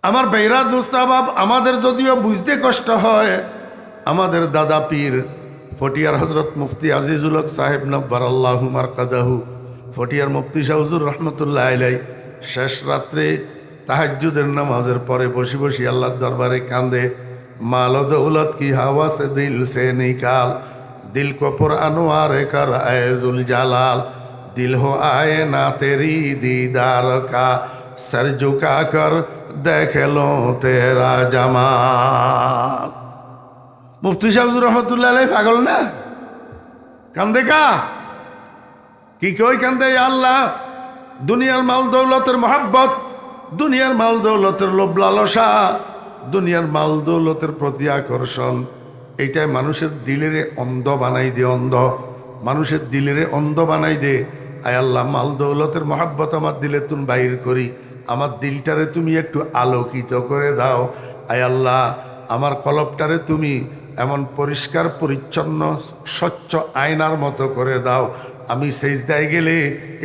আমার বেহরা দোস্তাবাব, আমাদের যদিও বুঝতে কষ্ট হয়, আমাদের দাদা পীর ফটিয়ার হজরত মুফতি আজিজুল হক সাহেব নব্বার আল্লাহু মারকাদাহু, ফটিয়ার মুফতি শাহ হুজুর রহমতুল্লাহ আলাইহি শেষ রাত্রে তাহাজ্জুদের নামাজের পরে বসে বসে আল্লাহর দরবারে কান্দে, মাল দৌলত কি হাওয়া সে দিল সে নিকাল, দিল কো পুর আনোয়ার কর আয়জুল জালাল, दिल हो आए ना तेरी दीदार का, सर झुका कर देख लो तेरा जमाल। मुफ्ती साहब रहमतुल्लाह अलैह पागल ना, কান্দে কা কি কই কান্দে? আল্লাহ, দুনিয়ার মাল দৌলতের মহাব্বত, দুনিয়ার মাল দৌলতের লোভ লালসা, দুনিয়ার মাল দৌলতের প্রতি আকর্ষণ, এইটাই মানুষের দিলের অন্ধ বানাই দে, অন্ধ মানুষের দিলের অন্ধ বানাই দে। আয় আল্লাহ, মাল দৌলতের মহাব্বত আমার দিলে তুমি বাইর করি, আমার দিলটারে তুমি একটু আলোকিত করে দাও। আয় আল্লাহ, আমার কলবটারে তুমি এমন পরিষ্কার পরিচ্ছন্ন স্বচ্ছ আয়নার মতো করে দাও, আমি সেজদায় গেলে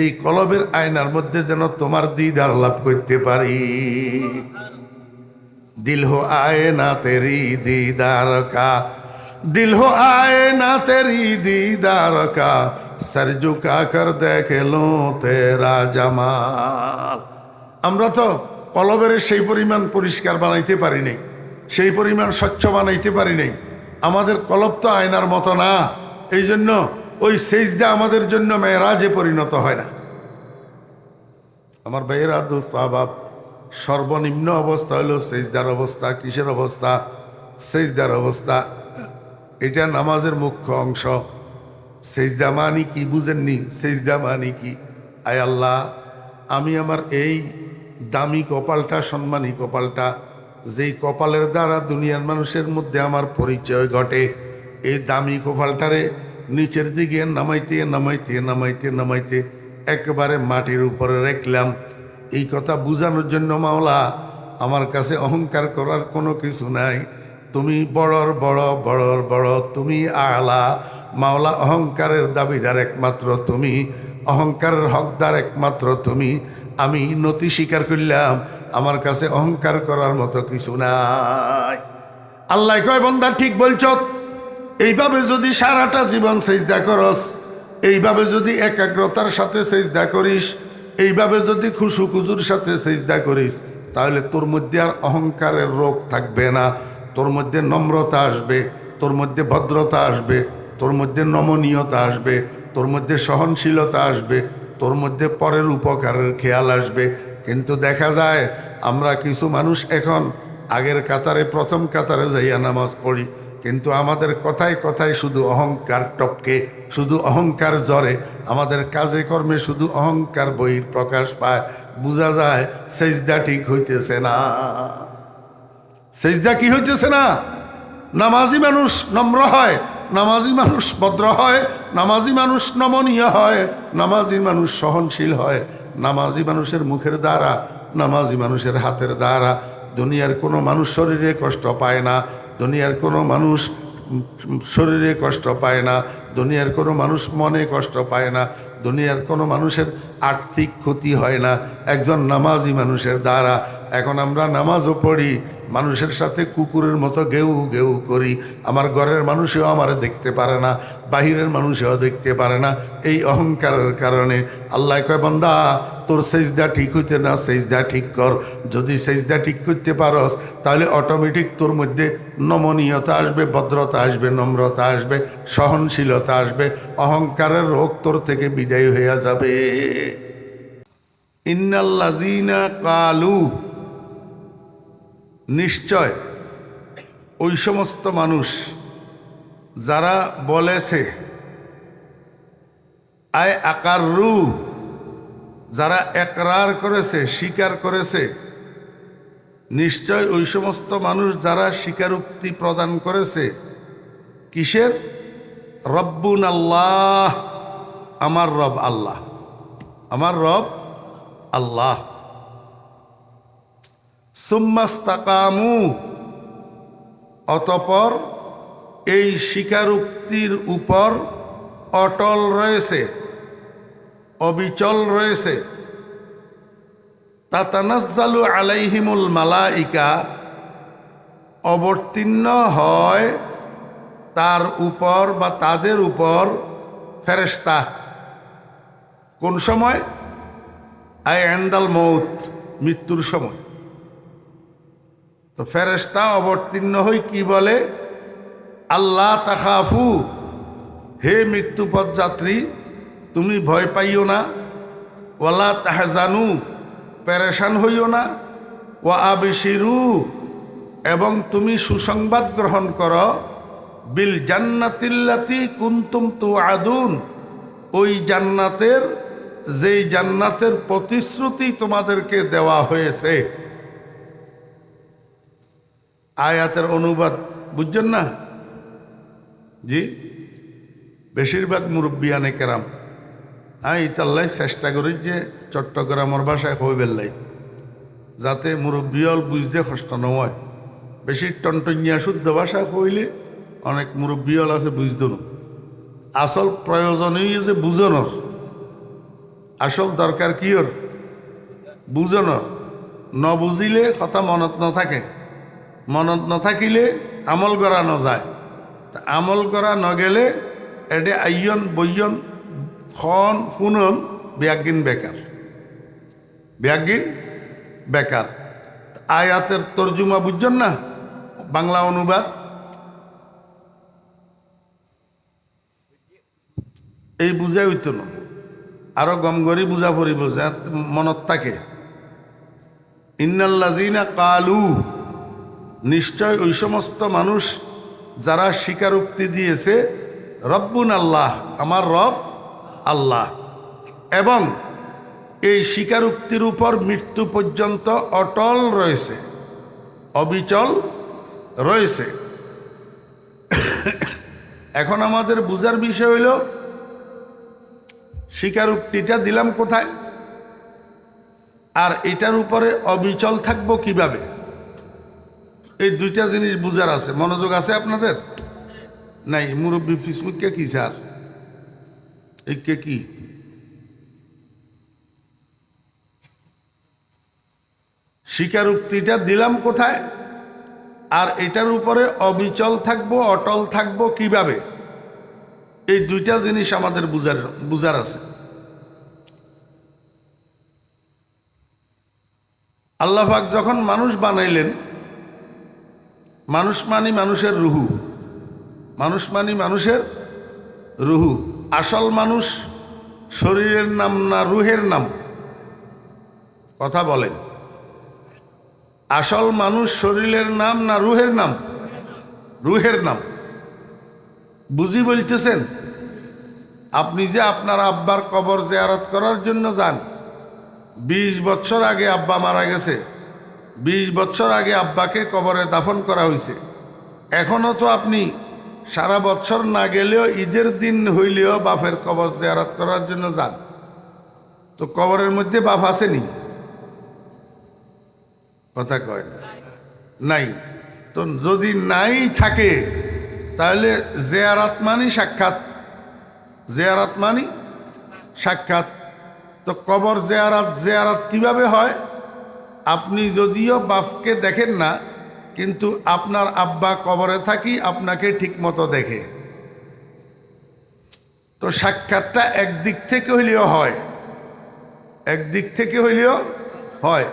এই কলবের আয়নার মধ্যে যেন তোমার দিদার লাভ করতে পারি। দিল হো আয়ে না তেরি দিদার কা, दिल हो आए ना तेरी दीदार का, सर झुका कर देख लो तेरा जमाल। আমরা তো কলবের সেই পরিমাণ পরিষ্কার বানাইতে পারি নাই, সেই পরিমাণ স্বচ্ছ বানাইতে পারি নাই। আমাদের কলব তো আয়নার মতো না, এই জন্য ওই সেজদা আমাদের জন্য মেরাজে পরিণত হয় না। আমার ভাইয়েরা, দোস্ত আহবাব, সর্বনিম্ন অবস্থা হলো সেজদার অবস্থা। কিসের অবস্থা? সেজদার অবস্থা। এটা নামাজের মুখ্য অংশ। সেজদা মানি কি বুঝেননি? সেজদা মানি কি? আয় আল্লাহ, আমি আমার এই দামি কপালটা, সম্মানী কপালটা, যেই কপালের দ্বারা দুনিয়ার মানুষের মধ্যে আমার পরিচয় ঘটে, এই দামি কপালটারে নিচের দিকে নামাইতে নামাইতে নামাইতে নামাইতে একেবারে মাটির উপরে রাখলাম। এই কথা বুঝানোর জন্য মাওলা, আমার কাছে অহংকার করার কোনো কিছু নাই, তুমি বড়র বড়, বড়র বড়, তুমি আলা। মাওলা, অহংকারের দাবিদার একমাত্র তুমি, অহংকারের হকদার একমাত্র তুমি। আমি নতি স্বীকার করলাম, আমার কাছে অহংকার করার মতো কিছু নাই। আল্লাহ কয়, বান্দা ঠিক বলছ, এইভাবে যদি সারাটা জীবন সেজদা করস, এইভাবে যদি একাগ্রতার সাথে সেজদা করিস, এইভাবে যদি খুশু খুজুর সাথে সেজদা করিস, তাহলে তোর মধ্যে আর অহংকারের রোগ থাকবে না। তোর মধ্যে নম্রতা আসবে, তোর মধ্যে ভদ্রতা আসবে, তোর মধ্যে নমনীয়তা আসবে, তোর মধ্যে সহনশীলতা আসবে, তোর মধ্যে পরের উপকারের খেয়াল আসবে। কিন্তু দেখা যায় আমরা কিছু মানুষ এখন আগের কাতারে, প্রথম কাতারে যাইয়া নামাজ পড়ি, কিন্তু আমাদের কথায় কথায় শুধু অহংকার টপকে, শুধু অহংকার জ্বরে, আমাদের কাজে কর্মে শুধু অহংকার বহির প্রকাশ পায়। বোঝা যায় সেজদা ঠিক হইতেছে না। সেজদা কি হইতেছে না? নামাজি মানুষ নম্র হয়, নামাজি মানুষ ভদ্র হয়, নামাজি মানুষ নমনীয় হয়, নামাজি মানুষ সহনশীল হয়। নামাজি মানুষের মুখের দ্বারা, নামাজি মানুষের হাতের দ্বারা দুনিয়ার কোনো মানুষ শরীরে কষ্ট পায় না, দুনিয়ার কোনো মানুষ শরীরে কষ্ট পায় না, দুনিয়ার কোনো মানুষ মনে কষ্ট পায় না, দুনিয়ার কোনো মানুষের আর্থিক ক্ষতি হয় না একজন নামাজি মানুষের দ্বারা। এখন আমরা নামাজও পড়ি, মানুষের সাথে কুকুরের মতো গেউ গেউ করি। আমার ঘরের মানুষেও আমারে দেখতে পারে না, বাহিরের মানুষেও দেখতে পারে না, এই অহংকারের কারণে। আল্লাহ কয়, বান্দা, তোর সেজদা ঠিক হইতে না, সেজদা ঠিক কর। যদি সেজদা ঠিক করতে পারস, তাহলে অটোমেটিক তোর মধ্যে নমনীয়তা আসবে, ভদ্রতা আসবে, নম্রতা আসবে, সহনশীলতা আসবে, অহংকারের রোগ তোর থেকে বিদায় হয়ে যাবে। ইন্নাল্লাযীনা কালু, নিশ্চয় ওই সমস্ত মানুষ যারা বলেছে, আয় আকাররু, যারা একরার করেছে, স্বীকার করেছে, নিশ্চয় ওই সমস্ত মানুষ যারা স্বীকারোক্তি প্রদান করেছে। কিসের? রব্বুন আল্লাহ, আমার রব আল্লাহ, আমার রব আল্লাহ। সুম্মাস্তাকামু, অতঃপর এই স্বীকারোক্তির উপর অটল রয়েছে, অবিচল রয়েছে। তাতানাজ্জালু আলাইহিমুল মালাইকা, অবতীর্ণ হয় তার উপর বা তাদের উপর ফেরেশতা। কোন সময়? আই এন্দাল মৌত, মৃত্যুর সময়। তো ফেরেশতা অবতীর্ণ হই কি বলে? আল্লাহ তাখাফু, হে মৃত্যুপথ যাত্রী তুমি ভয় পাইও না, ওয়ালা তাহজানু, পেরেশান হইও না, ওয়া আবশিরু, এবং তুমি সুসংবাদ গ্রহণ করো, বিল জান্নাতিল্লাতি কুনতুম তুআদুন, ওই জান্নাতের, যেই জান্নাতের প্রতিশ্রুতি তোমাদেরকে দেওয়া হয়েছে। আয়াতের অনুবাদ বুঝছেন না? জি, বেশিরভাগ মুরব্বিয়ানে কেরাম ইতাল্লাই চেষ্টা করি যে চট্টগ্রামের ভাষায় কইবেন লাই, যাতে মুরব্বিয়ল বুঝতে কষ্ট নয়। বেশি টনটনিয়া শুদ্ধ ভাষায় কইলে অনেক মুরব্বিয়ল আছে বুঝতে না। আসল প্রয়োজনই যে বুঝানোর, আসল দরকার কি ওর বুঝানোর। ন বুঝিলে কথা মনত ন থাকে, মনত ন থাকিলে আমল করা ন যায়। আমল করা ন গেলে এডে আইয়ন বইয়ন খন শুনন ব্যাগিন বেকার, ব্যাগিন বেকার। আয়াতের তর্জুমা বুঝছেন না? বাংলা অনুবাদ এই বুঝাই হইত না, আরো গমগরি বুঝা পড়িব যা মনত থাকে। ইন্নাল্লাযীনা কালু, নিশ্চয় ওই সমস্ত মানুষ যারা স্বীকারোক্তি দিয়েছে, রব্বুন আল্লাহ, আমার রব আল্লাহ, এবং এই স্বীকারোক্তির উপর মৃত্যু পর্যন্ত অটল রয়েছে, অবিচল রয়েছে। এখন আমাদের বুঝার বিষয় হইল স্বীকারোক্তিটা দিলাম কোথায়, আর এটার উপরে অবিচল থাকবো কিভাবে। এই দুইটা জিনিস বুঝার আছে। মনোযোগ আছে আপনাদের? নাই? মুরব্বী ফিসমুখকে কি স্যার, একে কি স্বীকারোক্তিটা দিলাম কোথায়, আর এটার উপরে অবিচল থাকবো, অটল থাকবো কিভাবে, এই দুইটা জিনিস আমাদের বুঝার আছে। আল্লাহ পাক যখন মানুষ বানাইলেন, মানুষ মানি মানুষের রুহু, মানুষ মানি মানুষের রুহু। আসল মানুষ শরীরের নাম না রুহের নাম? কথা বলেন। আসল মানুষ শরীরের নাম না রুহের নাম? রুহের নাম। বুঝি বলতেছেন? আপনি যে আপনার আব্বার কবর জিয়ারত করার জন্য যান, 20 বছর আগে আব্বা মারা গেছে, 20 বছর আগে আব্বাকে কবরে দাফন করা হয়েছে। এখনও তো আপনি সারা বছর না গেলেও ঈদের দিন হইলেও বাপের কবর জিয়ারত করার জন্য যান। তো কবরের মধ্যে বাপ আসেনি? কথা কয় না? নাই। তো যদি নাই থাকে তাহলে জিয়ারত মানি সাক্ষাৎ, জিয়ারত মানি সাক্ষাৎ। তো কবর জিয়ারত কিভাবে হয়? আপনি যদিও বাপকে দেখেন না, কিন্তু আপনার আব্বা কবরে থাকি আপনাকে ঠিক মতো দেখে। তো সাক্ষাৎটা একদিক থেকে হইলেও হয়, একদিক থেকে হইলেও হয়।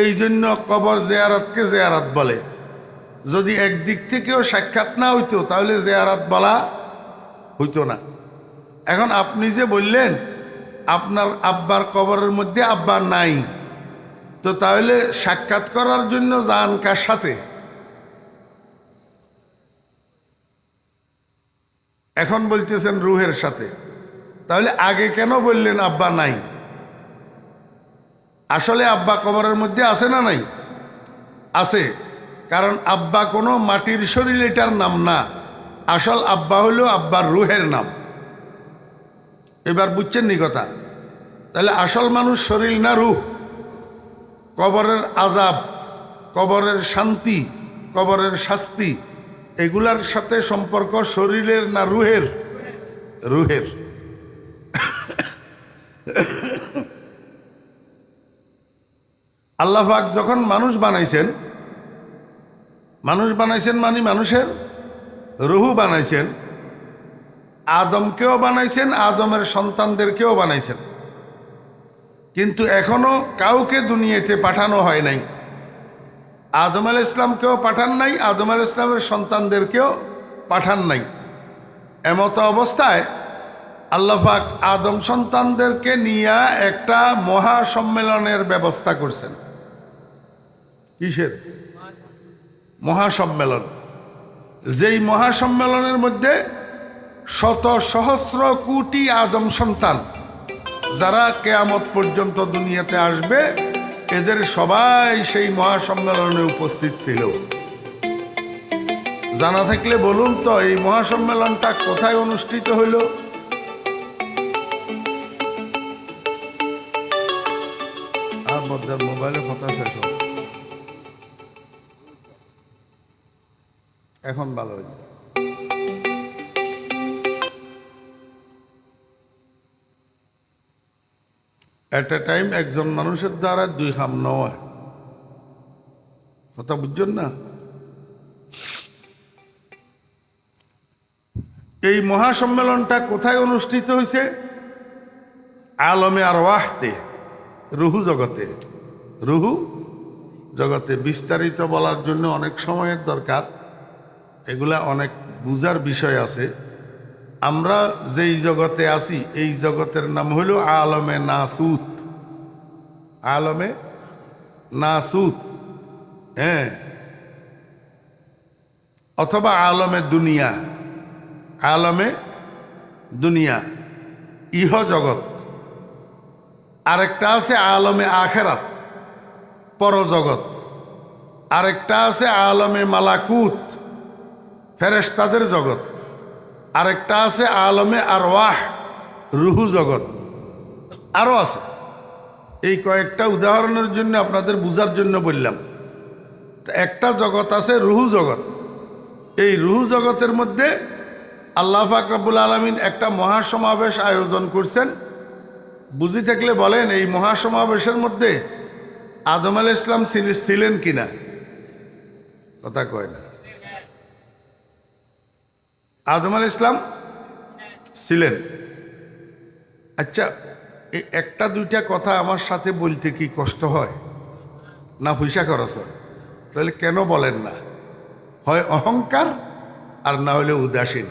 এই জন্য কবর জিয়ারতকে জিয়ারত বলে। যদি একদিক থেকেও সাক্ষাৎ না হইতো তাহলে জিয়ারত বলা হইতো না। এখন আপনি যে বললেন আপনার আব্বার কবরের মধ্যে আব্বা নাই, তো তাহলে সাক্ষাৎ করার জন্য যান কার সাথে? এখন বলতেছেন রুহের সাথে। তাহলে আগে কেন বললেন আব্বা নাই? আসলে আব্বা কবরের মধ্যে আছে না নাই? আছে। কারণ আব্বা কোনো মাটির শরীর এটার নাম না, আসল আব্বা হলো আব্বার রুহের নাম। এবার বুঝছেন নি কথা? তাহলে আসল মানুষ শরীর না রুহ? কবরের আযাব, কবরের শান্তি, কবরের শাস্তি, এগুলার সাথে সম্পর্ক শরীরের না রুহের? রুহের। আল্লাহ পাক যখন মানুষ বানাইছেন মানে মানুষের রুহু বানাইছেন, আদমকেও বানাইছেন, আদমের সন্তানদেরকেও বানাইছেন, কিন্তু এখনো কাউকে দুনিয়াতে পাঠানো হয় নাই। আদম আলাইহিস সালামকেও পাঠান নাই, আদম আলাইহিস সালামের সন্তানদেরকেও পাঠান নাই। এমত অবস্থায় আল্লাহ পাক আদম সন্তানদেরকে নিয়ে একটা মহা সম্মেলনের ব্যবস্থা করছেন। কিসের মহাসম্মেলন? যেই মহাসম্মেলনের মধ্যে শত সহস্র কোটি আদম সন্তান যারা কিয়ামত পর্যন্ত দুনিয়াতে আসবে, এদের সবাই সেই মহাসম্মেলনে উপস্থিত ছিল। জানা থাকলে বলুন তো, এই মহাসম্মেলনটা কোথায় অনুষ্ঠিত হইল? মোবাইলে কথা শেষ হবে, এখন ভালো হয়েছে। এট এ টাইম একজন মানুষের দ্বারা দুই খাম নয়, কথা বুঝছেন না? এই মহাসম্মেলনটা কোথায় অনুষ্ঠিত হয়েছে? আলমে আরওয়াহতে, রুহু জগতে। রুহু জগতে বিস্তারিত বলার জন্য অনেক সময়ের দরকার, এগুলা অনেক বুঝার বিষয় আছে। আমরা যেই জগতে আছি এই জগতের নাম হইল আলমে নাসুত। আলমে নাসুত, হ্যাঁ, অথবা আলমে দুনিয়া। আলমে দুনিয়া ইহ জগৎ। আরেকটা আছে আলমে আখেরাত, পরজগৎ। আরেকটা আছে আলমে মালাকুত, ফেরেশতাদের জগৎ। আরেকটা আছে আলমে আরওয়াহ, রুহু জগৎ। আরও আছে। এই কয়েকটা উদাহরণের জন্য আপনাদের বুঝার জন্য বললাম। একটা জগৎ আছে রুহু জগৎ। এই রুহু জগতের মধ্যে আল্লাহ পাক রব্বুল আলামিন একটা মহাসমাবেশ আয়োজন করছেন। বুঝি থাকলে বলেন, এই মহাসমাবেশের মধ্যে আদম আলাইহিস সালাম ছিলেন কিনা? কথা কয় না। আদম আলাইহিস সালাম ছিলেন। আচ্ছা, এই একটা দুইটা কথা আমার সাথে বলতে কি কষ্ট হয় না পয়সা খরচ হয়? তাহলে কেন বলেন না? হয় অহংকার আর না হলে উদাসীন।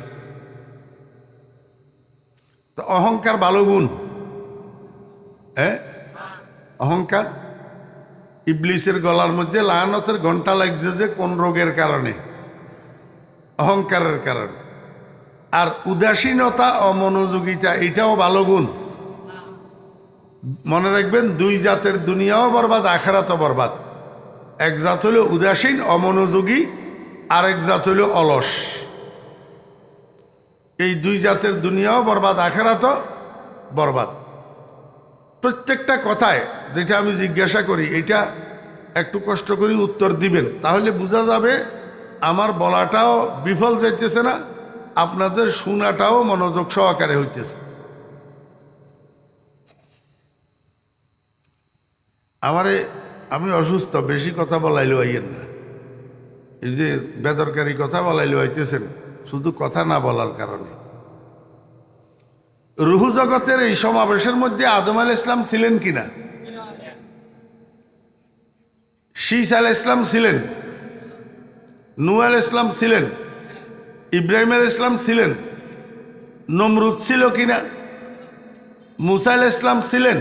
তো অহংকার ভালো গুণ, হ্যাঁ? অহংকার ইবলিসের গলার মধ্যে লায়ানতের ঘন্টা লাগছে যে কোন রোগের কারণে? অহংকারের কারণে। আর উদাসীনতা, অমনোযোগিতা, এটাও ভালো গুণ। মনে রাখবেন, দুই জাতের দুনিয়াও বরবাদ, আখেরাতও বরবাদ। এক জাত হলো উদাসীন অমনোযোগী, আরেক জাত হলো অলস। এই দুই জাতের দুনিয়াও বরবাদ, আখেরাতও বরবাদ। প্রত্যেকটা কথায় যেটা আমি জিজ্ঞাসা করি, এটা একটু কষ্ট করে উত্তর দিবেন, তাহলে বোঝা যাবে আমার বলাটাও বিফল যাইতেছে না, আপনাদের শোনাটাও মনোযোগ সহকারে হইতেছে। আমি অসুস্থ, বেশি কথা বলাইলে হইয়েন না। এই যে বেদরকারি কথা বলাইলে হইতেছেন শুধু কথা না বলার কারণে। রুহু জগতের এই সমাবেশের মধ্যে আদম আলাইহিস সালাম ছিলেন কিনা? শীস আলাইহিস সালাম ছিলেন, নূহ আলাইহিস সালাম ছিলেন, ইব্রাহিম আলাইহিস সালাম ছিলেন, নমরুদ ছিল কিনা? মুসা আলাইহিস সালাম ছিলেন,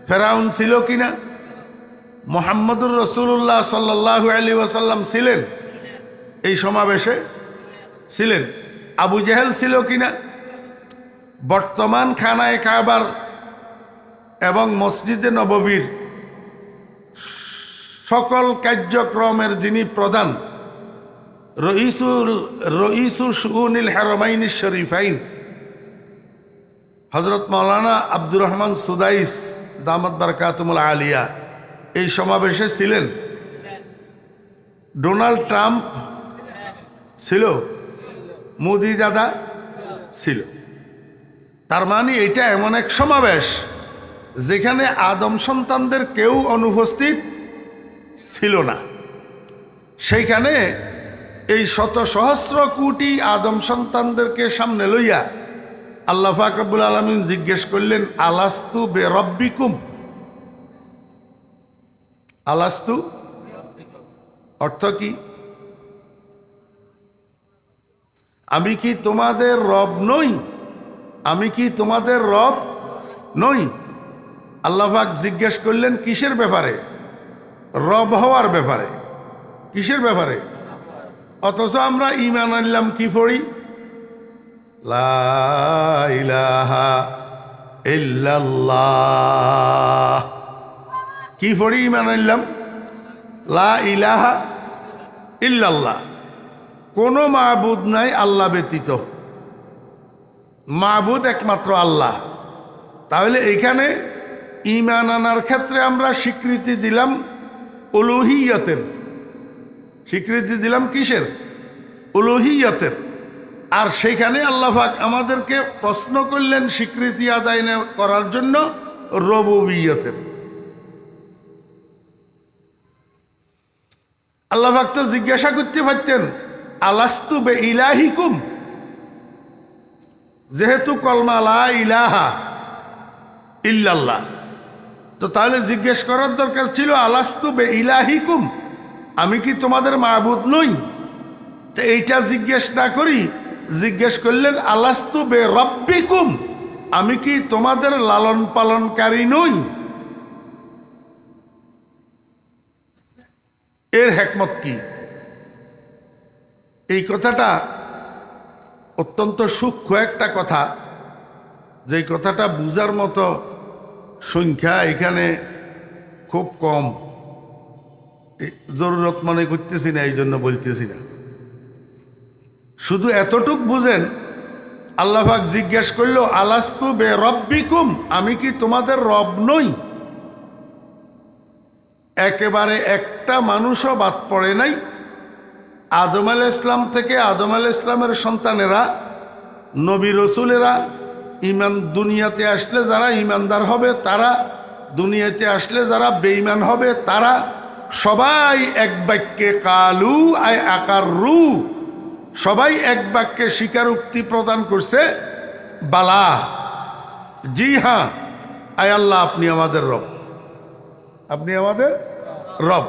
ফেরাউন ছিল কিনা? মুহাম্মদুর রাসূলুল্লাহ সাল্লাল্লাহু আলাইহি ওয়াসাল্লাম ছিলেন এই সমাবেশে? ছিলেন। আবু জেহেল ছিল কিনা? বর্তমান খানায়ে কাবার এবং মসজিদে নববীর সকল কার্যক্রমের যিনি প্রধান, রইসু শুউনিল হারামাইন শরীফাইন, হযরত মাওলানা আব্দুর রহমান সুদাইস দামাত বারাকাতুমুল আলিয়া এই সমাবেশে ছিলেন। ডোনাল্ড ট্রাম্প ছিল, মোদি দাদা ছিল। তার মানে এটা এমন এক সমাবেশ যেখানে আদম সন্তানদের কেউ অনুপস্থিত ছিল না। সেইখানে এই শত সহস্র কোটি আদম সন্তানদেরকে সামনে লইয়া আল্লাহ পাক রব্বুল আলামিন জিজ্ঞেস করলেন, আলাস্তু বে রব্বিকুম, আলাস্তু অর্থ কি? আমি কি তোমাদের রব নই? আমি কি তোমাদের রব নই? আল্লাহ পাক জিজ্ঞেস করলেন কিসের ব্যাপারে? রব হওয়ার ব্যাপারে। কিসের ব্যাপারে? অথচ আমরা ঈমান আনলাম কি পড়ি? লা ইলাহা ইল্লাল্লাহ। কি পড়ি ঈমান আনলাম? লা ইলাহা ইল্লাল্লাহ। কোনো মাবুদ নাই আল্লাহ ব্যতীত, মাবুদ একমাত্র আল্লাহ। তাহলে এখানে ঈমান আনার ক্ষেত্রে আমরা স্বীকৃতি দিলাম উলুহিয়তের। স্বীকৃতি দিলাম কিসের? উলুহিয়তের। আর সেখানে আল্লাহ পাক আমাদেরকে প্রশ্ন করলেন স্বীকৃতি আদায় করার জন্য রুবুবিয়তের। আল্লাহ পাক তো জিজ্ঞাসা করতে পারতেন আলাস্তু বে ইলাহিকুম, যেহেতু কলমা লা ইলাহা ইল্লাল্লাহ, তো তাহলে জিজ্ঞেস করার দরকার ছিল আলাস্তু বে ইলাহিকুম, আমি কি তোমাদের মাবুদ নই? তো এইটা জিজ্ঞেস না করি জিজ্ঞেস করলেন আলাস্তু বে রব্বিকুম, আমি কি তোমাদের লালন পালনকারী নই? এর হিকমত কি? এই কথাটা অত্যন্ত সূক্ষ্ম একটা কথা, যে কথাটা বুঝার মতো সংখ্যা এখানে খুব কম। জরুরত মনে করতেছি না, এই জন্য বলতেছি না। শুধু এতটুক বুঝেন, আল্লাহ পাক জিজ্ঞেস করলো আলাস্তু বে রব্বিকুম, আমি কি তোমাদের রব নই? একেবারে একটা মানুষও বাদ পড়ে নাই। আদম আলাইহিস সালাম থেকে আদম আলাইহিস সালামের সন্তানেরা, নবী রসুলেরা, ইমান দুনিয়াতে আসলে যারা ইমানদার হবে তারা, দুনিয়াতে আসলে যারা বেঈমান হবে তারা, সবাই এক বাক্যে কালু আয় আকাররু, সবাই এক বাক্যে স্বীকারোক্তি প্রদান করছে, বালা, জি হ্যাঁ, আয় আল্লাহ আপনি আমাদের রব, আপনি আমাদের রব।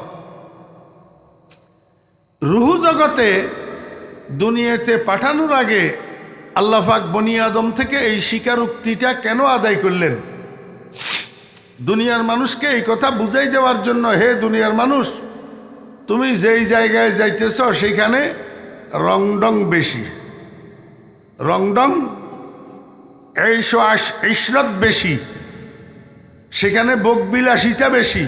রুহু জগতে দুনিয়াতে পাঠানোর আগে আল্লাহ পাক বনি আদম থেকে এই স্বীকারোক্তিটা কেন আদায় করলেন? দুনিয়ার মানুষকে এই কথা বুঝাই দেওয়ার জন্য, হে দুনিয়ার মানুষ, তুমি যেই জায়গায় যাইতেছ সেখানে রংডং বেশি, রংডং ইশরত বেশি, সেখানে ভোগবিলাসিতা বেশি,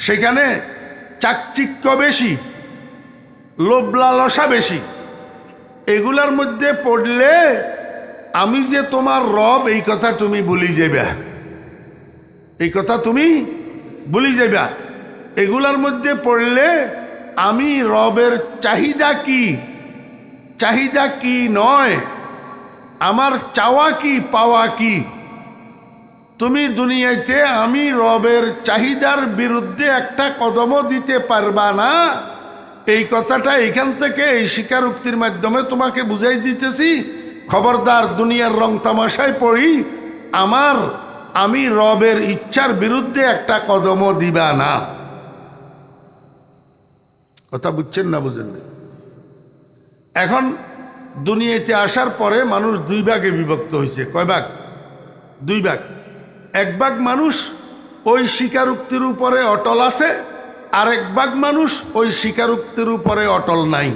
সেখানে চাকচিক্য বেশি, লোভ লালসা বেশি। এগুলার মধ্যে পড়লে আমি যে তোমার রব এই কথা তুমি ভুলি যাইবা, এই কথা তুমি ভুলি যাইবা। এগুলার মধ্যে পড়লে আমি রবের চাহিদা কি, চাহিদা কি নয়, আমার চাওয়া কি পাওয়া কি, তুমি দুনিয়াতে আমি রবের চাহিদার বিরুদ্ধে একটা কদমও দিতে পারবা না। এই কথাটা এখান থেকে এই স্বীকারোক্তির মাধ্যমে তোমাকে বুঝাই দিতেছি। খবরদার, দুনিয়ার রং তামাশায় পড়ি আমি রবের ইচ্ছার বিরুদ্ধে একটা কদমও দিবা না। কথা বুঝছেন না বুঝেন না? এখন দুনিয়াতে আসার পরে মানুষ দুই ভাগে বিভক্ত হয়েছে। কয় ভাগ? দুই ভাগ। এক ভাগ মানুষ ওই স্বীকারোক্তির উপরে অটল আছে, আরেক ভাগ মানুষ ওই স্বীকারোক্তির উপরে অটল নাই।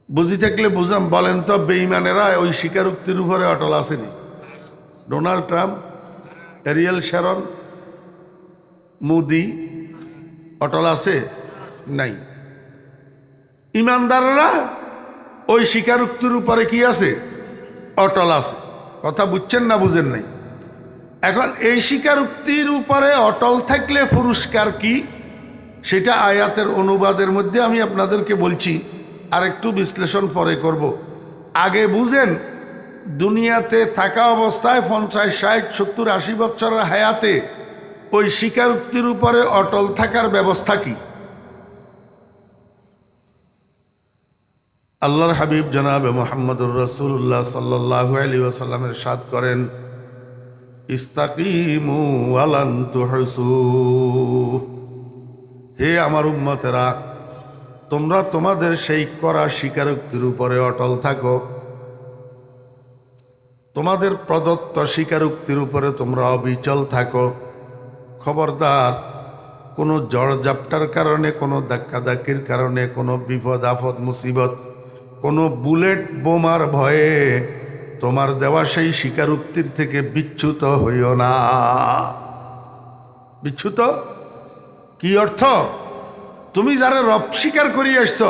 বুঝি থাকলে বুঝাম, বলেন তো বেঈমানেরা ওই স্বীকারোক্তির উপরে অটল আসেনি? Donald Trump, Ariel Sharon, Modi অটল আছে? নাই। ইমানদাররা ওই স্বীকারোক্তির উপরে কি আছে? অটল আছে। কথা বুঝছেন না বুঝেন নাই? এখন এই স্বীকারোক্তির উপরে অটল থাকলে পুরস্কার কি, সেটা আয়াতের অনুবাদের মধ্যে আমি আপনাদেরকে বলছি, আর একটু বিশ্লেষণ পরে করব। আগে বুঝেন, দুনিয়াতে থাকা অবস্থায় 50, 60, 70, 80 বছরের হায়াতে ওই স্বীকারোক্তির উপরে অটল থাকার ব্যবস্থা কি? আল্লাহর হাবিব জনাবে মুহাম্মদুর রাসূলুল্লাহ সাল্লাল্লাহু আলাইহি ওয়াসাল্লাম ইরশাদ করেন, ইস্তাকিমু ওয়ালান তুহসু। হে আমার উম্মতেরা, তোমরা তোমাদের সেই করা স্বীকারোক্তির উপরে অটল থাকো। তোমাদের প্রদত্ত স্বীকারোক্তির উপরে তোমরা অবিচল থাকো। খবরদার, কোনো ঝড়ঝাপটার কারণে, কোনো ধাক্কাধাক্কির কারণে, কোনো বিপদ আপদ মুসিবত, কোনো বুলেট বোমার ভয়ে তোমার দেওয়া সেই স্বীকারোক্তির থেকে বিচ্যুত হইও না। বিচ্যুত কি অর্থ? তুমি যারা রব স্বীকার করিয়ে আসছ,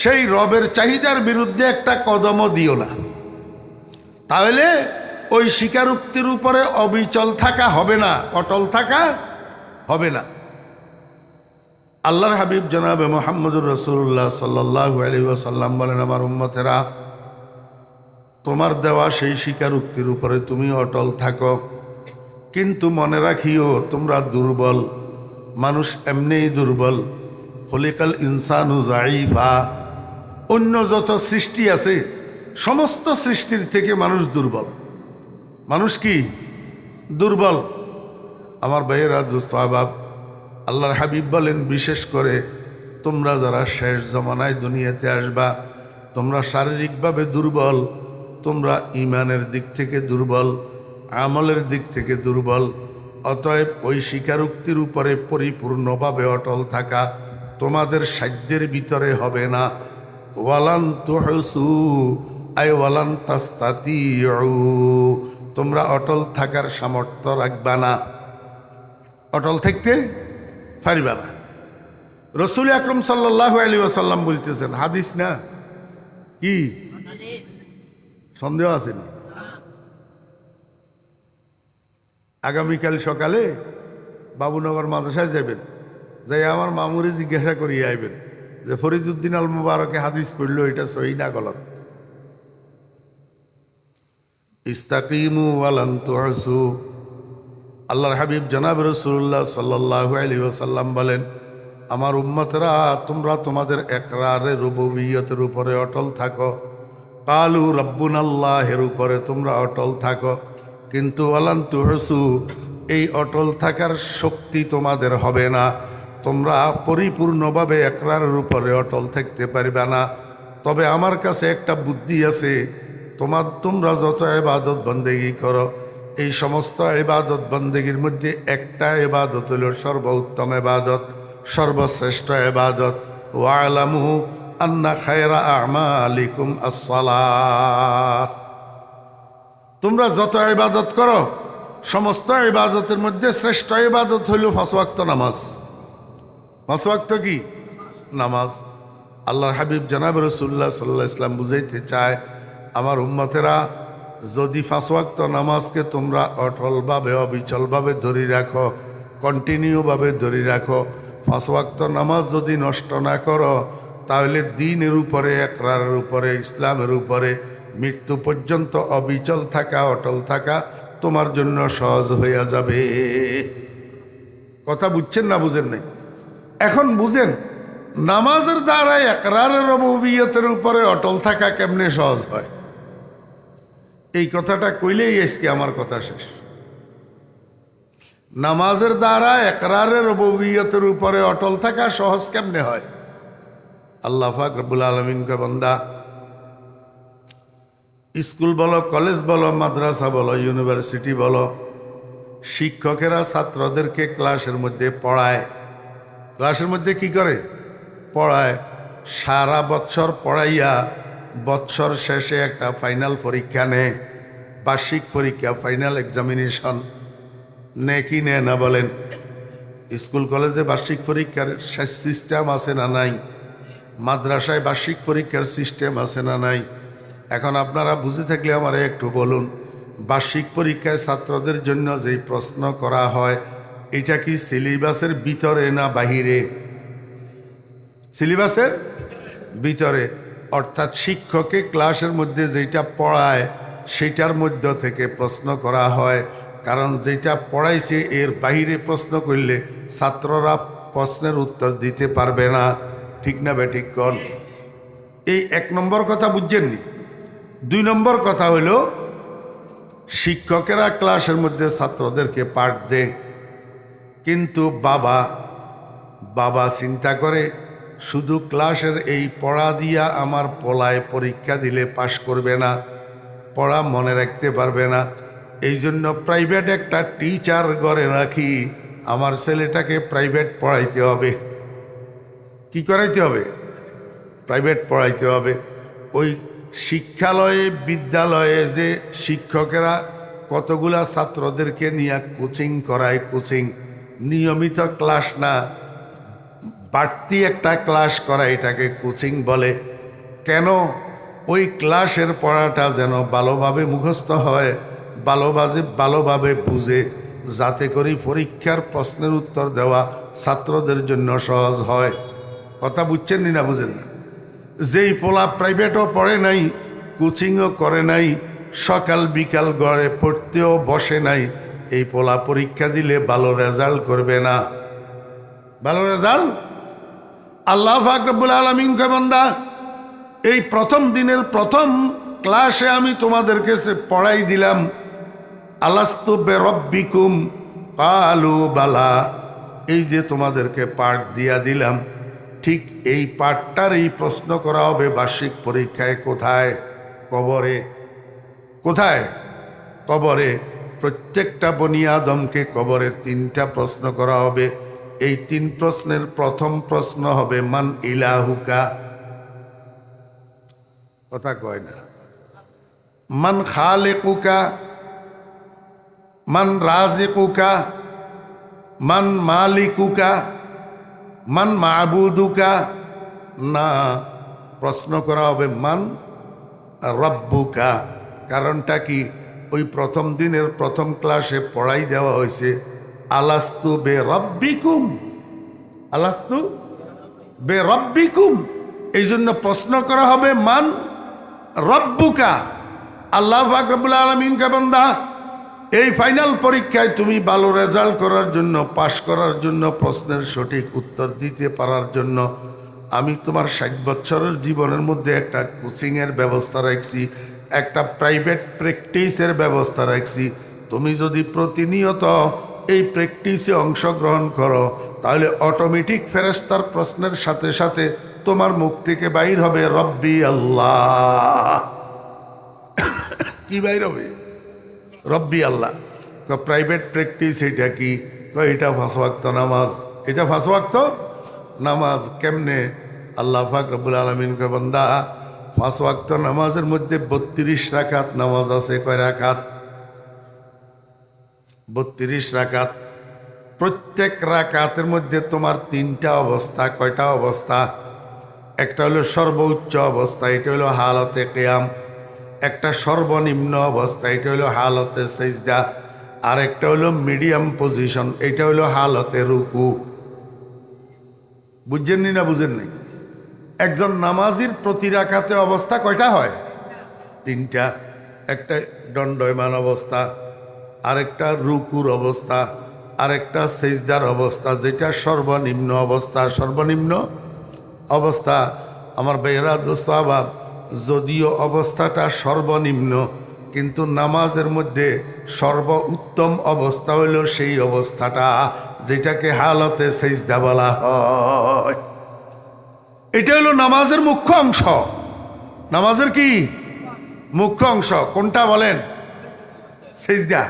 সেই রবের চাহিদার বিরুদ্ধে একটা কদমও দিও না। তাহলে ওই স্বীকারোক্তির উপরে অবিচল থাকা হবে না, অটল থাকা হবে না। আল্লাহর হাবিব জনাবে মুহাম্মদুর রাসূলুল্লাহ সাল্লাল্লাহু আলাইহি ওয়াসাল্লাম বলেন, আমার উম্মতেরা, তোমার দেওয়া সেই স্বীকারোক্তির উপরে তুমি অটল থাকো, কিন্তু মনে রাখিও তোমরা দুর্বল। মানুষ এমনিই দুর্বল। খলিকাল ইনসানু যায়ীফা। অন্য যত সৃষ্টি আছে সমস্ত সৃষ্টির থেকে মানুষ দুর্বল। মানুষ কি দুর্বল? আমার ভাইয়েরা, দোস্ত আহবাব, আল্লাহর হাবিব বলেন, বিশেষ করে তোমরা যারা শেষ জমানায় দুনিয়াতে আসবা, তোমরা শারীরিকভাবে দুর্বল, তোমরা ইমানের দিক থেকে দুর্বল, আমলের দিক থেকে দুর্বল। অতএব ওই স্বীকারোক্তির উপরে পরিপূর্ণভাবে অটল থাকা তোমাদের সাধ্যের ভিতরে হবে না। ওয়ালান তুহসু আই ওয়ালান তাস্তাতিউ। তোমরা অটল থাকার সামর্থ্য রাখবা না, অটল থাকতে পারিবা না। রসুল আকরম সাল্লাল্লাহু আলাইহি ওয়াসাল্লাম বলতেছেন, হাদিস না কি সন্দেহ আছে না? আগামীকাল সকালে বাবুনগর মাদ্রাসায় যাবেন, যাই আমার মামুরে জিজ্ঞাসা করিয়ে আইবেন যে ফরিদউদ্দিন আল মুবারকে হাদিস পড়লো, এটা সহি না গলত? ইস্তাকিমু ওয়ালান তুহসু। আল্লাহর হাবিব জনাব রাসূলুল্লাহ সাল্লাল্লাহু আলাইহি ওয়াসাল্লাম বলেন, আমার উম্মতরা, তোমরা তোমাদের ইকরারে রুবুবিয়তের উপরে অটল থাকো। কালু রাব্বুনাল্লাহের উপরে তোমরা অটল থাকো, কিন্তু ওয়ালান তুহসু, এই অটল থাকার শক্তি তোমাদের হবে না। তোমরা পরিপূর্ণভাবে ইকরারের উপরে অটল থাকতে পারবে না। তবে আমার কাছে একটা বুদ্ধি আছে, তোমরা যত ইবাদত বন্দেগী করো, এই সমস্ত ইবাদত বন্দেগীর মধ্যে একটা ইবাদত হল সর্বোত্তম ইবাদত, সর্বশ্রেষ্ঠ ইবাদত। ওয়ালামু আন্না খায়রা আমালিকুম আস-সালাত। তোমরা যত ইবাদত করো, সমস্ত ইবাদতের মধ্যে শ্রেষ্ঠ ইবাদত হইল 5 ওয়াক্ত নামাজ। 5 ওয়াক্ত কি নামাজ? আল্লাহর হাবিব জনাব রাসূলুল্লাহ সাল্লাল্লাহু আলাইহি ওয়াসাল্লাম বুঝাইতে চায়, আমার উম্মতেরা, যদি 5 ওয়াক্ত নামাজকে তোমরা অটলভাবে অবিচলভাবে ধরে রাখো, কন্টিনিউভাবে ধরে রাখো, 5 ওয়াক্ত নামাজ যদি নষ্ট না করো, তাহলে দ্বীনের উপরে, ইকরারের উপরে, ইসলামের উপরে মৃত্যু পর্যন্ত অবিচল থাকা, অটল থাকা তোমার জন্য সহজ হইয়া যাবে। কথা বুঝছেন না বুঝেন নাই? এখন বুঝেন, নামাজের দ্বারা ইকরারের রুবুবিয়তের উপরে অটল থাকা কেমনে সহজ হয়। এই কথাটা কইলেই আজকে আমার কথা শেষ। নামাজের দ্বারা ইকরারের রুবুবিয়তের উপরে অটল থাকা সহজ কেমনে হয়? আল্লাহ পাক রব্বুল আলামিন কে বান্দা, স্কুল বলো, কলেজ বলো, মাদ্রাসা বলো, ইউনিভার্সিটি বলো, শিক্ষকেরা ছাত্রদেরকে ক্লাসের মধ্যে পড়ায়। ক্লাসের মধ্যে কি করে? পড়ায়। সারা বৎসর পড়াইয়া বৎসর শেষে একটা ফাইনাল পরীক্ষা নেয়, বার্ষিক পরীক্ষা, ফাইনাল এক্সামিনেশন। নেয় কি নেয় না বলেন? স্কুল কলেজে বার্ষিক পরীক্ষার সিস্টেম আছে না নাই? মাদ্রাসায় বার্ষিক পরীক্ষার সিস্টেম আছে না নাই? এখন আপনারা বুঝে থাকলে আমারে একটু বলুন, বার্ষিক পরীক্ষায় ছাত্রদের জন্য যেই প্রশ্ন করা হয়, এটা কি সিলেবাসের ভিতরে না বাহিরে? সিলেবাসের ভিতরে। অর্থাৎ শিক্ষকে ক্লাসের মধ্যে যেটা পড়ায় সেটার মধ্য থেকে প্রশ্ন করা হয়। কারণ যেটা পড়াইছে এর বাইরে প্রশ্ন করলে ছাত্ররা প্রশ্নের উত্তর দিতে পারবে না। ঠিক না বেঠিক কোন? এই 1 নম্বর কথা বুঝছেননি। 2 নম্বর কথা হলো শিক্ষকেরা ক্লাসের মধ্যে ছাত্রদেরকে পাঠ দেয়, কিন্তু বাবা চিন্তা করে শুধু ক্লাসের এই পড়া দিয়া আমার পোলায় পরীক্ষা দিলে পাশ করবে না, পড়া মনে রাখতে পারবে না। এই জন্য প্রাইভেট একটা টিচার ঘরে রাখি, আমার ছেলেটাকে প্রাইভেট পড়াইতে হবে। কি করাইতে হবে? প্রাইভেট পড়াইতে হবে। ওই শিক্ষালয়ে বিদ্যালয়ে যে শিক্ষকেরা কতগুলা ছাত্রদেরকে নিয়ে কোচিং করায়, কোচিং নিয়মিত ক্লাস না, বাড়তি একটা ক্লাস করা, এটাকে কোচিং বলে। কেন? ওই ক্লাসের পড়াটা যেন ভালোভাবে মুখস্থ হয়, ভালোভাবে বুঝে, যাতে করে পরীক্ষার প্রশ্নের উত্তর দেওয়া ছাত্রদের জন্য সহজ হয়। কথা বুঝছেন না বুঝেন না? যেই পোলা প্রাইভেটও পড়ে নাই, কোচিংও করে নাই, সকাল বিকাল ঘরে পড়তেও বসে নাই, এই পোলা পরীক্ষা দিলে ভালো রেজাল্ট করবে না। ভালো রেজাল্ট আল্লাহ পাক রব্বুল আলামিন কয়, বান্দা এই প্রথম দিনের প্রথম ক্লাসে আমি তোমাদেরকে পড়াই দিলাম, আলাস্তু বিরব্বিকুম ক্বালু বালা, এই যে তোমাদেরকে পাঠ দিয়া দিলাম, ঠিক এই পাঠটার এই প্রশ্ন করা হবে বার্ষিক পরীক্ষায়। কোথায়? কবরে। কোথায়? কবরে। প্রত্যেকটা বনি আদমকে কবরে 3টা প্রশ্ন করা হবে। এই 3 প্রশ্নের প্রথম প্রশ্ন হবে মান ইলাহুকা। কথা কয় না। মান খালিকুকা, মান রাজিকুকা, মান মালিকুকা, মান মাবুদুকা। না, প্রশ্ন করা হবে মান রব্বুকা। কারণটা কি? ওই প্রথম দিনের প্রথম ক্লাসে পড়াই দেওয়া হয়েছে আলাস্তু বে রব্বিকুম, আলাস্তু বে রব্বিকুম। এই জন্য প্রশ্ন করা হবে মান রব্বুকা। আল্লাহ পাক রব্বুল আলামিন কে, বান্দা এই ফাইনাল পরীক্ষায় তুমি ভালো রেজাল্ট করার জন্য, পাশ করার জন্য, প্রশ্নের সঠিক উত্তর দিতে পারার জন্য আমি তোমার 60 বছরের জীবনের মধ্যে একটা কোচিংয়ের ব্যবস্থা রাখছি, একটা প্রাইভেট প্র্যাকটিসের ব্যবস্থা রাখছি। তুমি যদি প্রতিনিয়ত এই প্র্যাকটিসে অংশগ্রহণ করো, তাহলে অটোমেটিক ফেরেশতার প্রশ্নের সাথে সাথে তোমার মুখ থেকে বাইর হবে রব্বি আল্লাহ। কি বাইর হবে? রব্বি আল্লাহ। প্রাইভেট প্র্যাকটিস এটা কি? এটা 5 ওয়াক্ত নামাজ। এটা 5 ওয়াক্ত নামাজ। কেমনে? আল্লাহ পাক রব্বুল আলামিন কে, বান্দা 5 ওয়াক্ত নামাজের মধ্যে 32 রাকাত নামাজ আছে। কয় রাকাত? 32 রাকাত। প্রত্যেক রাকাতের মধ্যে তোমার 3টা অবস্থা। কয়টা অবস্থা? একটা হলো সর্বোচ্চ অবস্থা, এটা হলো হালতে কিয়াম। একটা সর্বনিম্ন অবস্থা, এটা হলো হালতে সিজদা। আর একটা হলো মিডিয়াম পজিশন, এটা হলো হালতে রুকু। বুঝছেন না বুঝেন নাই? একজন নামাজির প্রতি রাকাতে অবস্থা কয়টা হয়? 3টা। একটা দণ্ডায়মান অবস্থা, আরেকটা রুকুর অবস্থা, আরেকটা সিজদার অবস্থা, যেটা সর্বনিম্ন অবস্থা। সর্বনিম্ন অবস্থা আমার ভাইয়েরা, দোস্ত আবাব, যদিও অবস্থাটা সর্বনিম্ন, কিন্তু নামাজের মধ্যে সর্ব উত্তম অবস্থা হইল সেই অবস্থাটা যেটাকে হালতে সিজদা বলা হয়। এটা হলো নামাজের মুখ্য অংশ। নামাজের কি মুখ্য অংশ? কোনটা বলেন? সিজদা।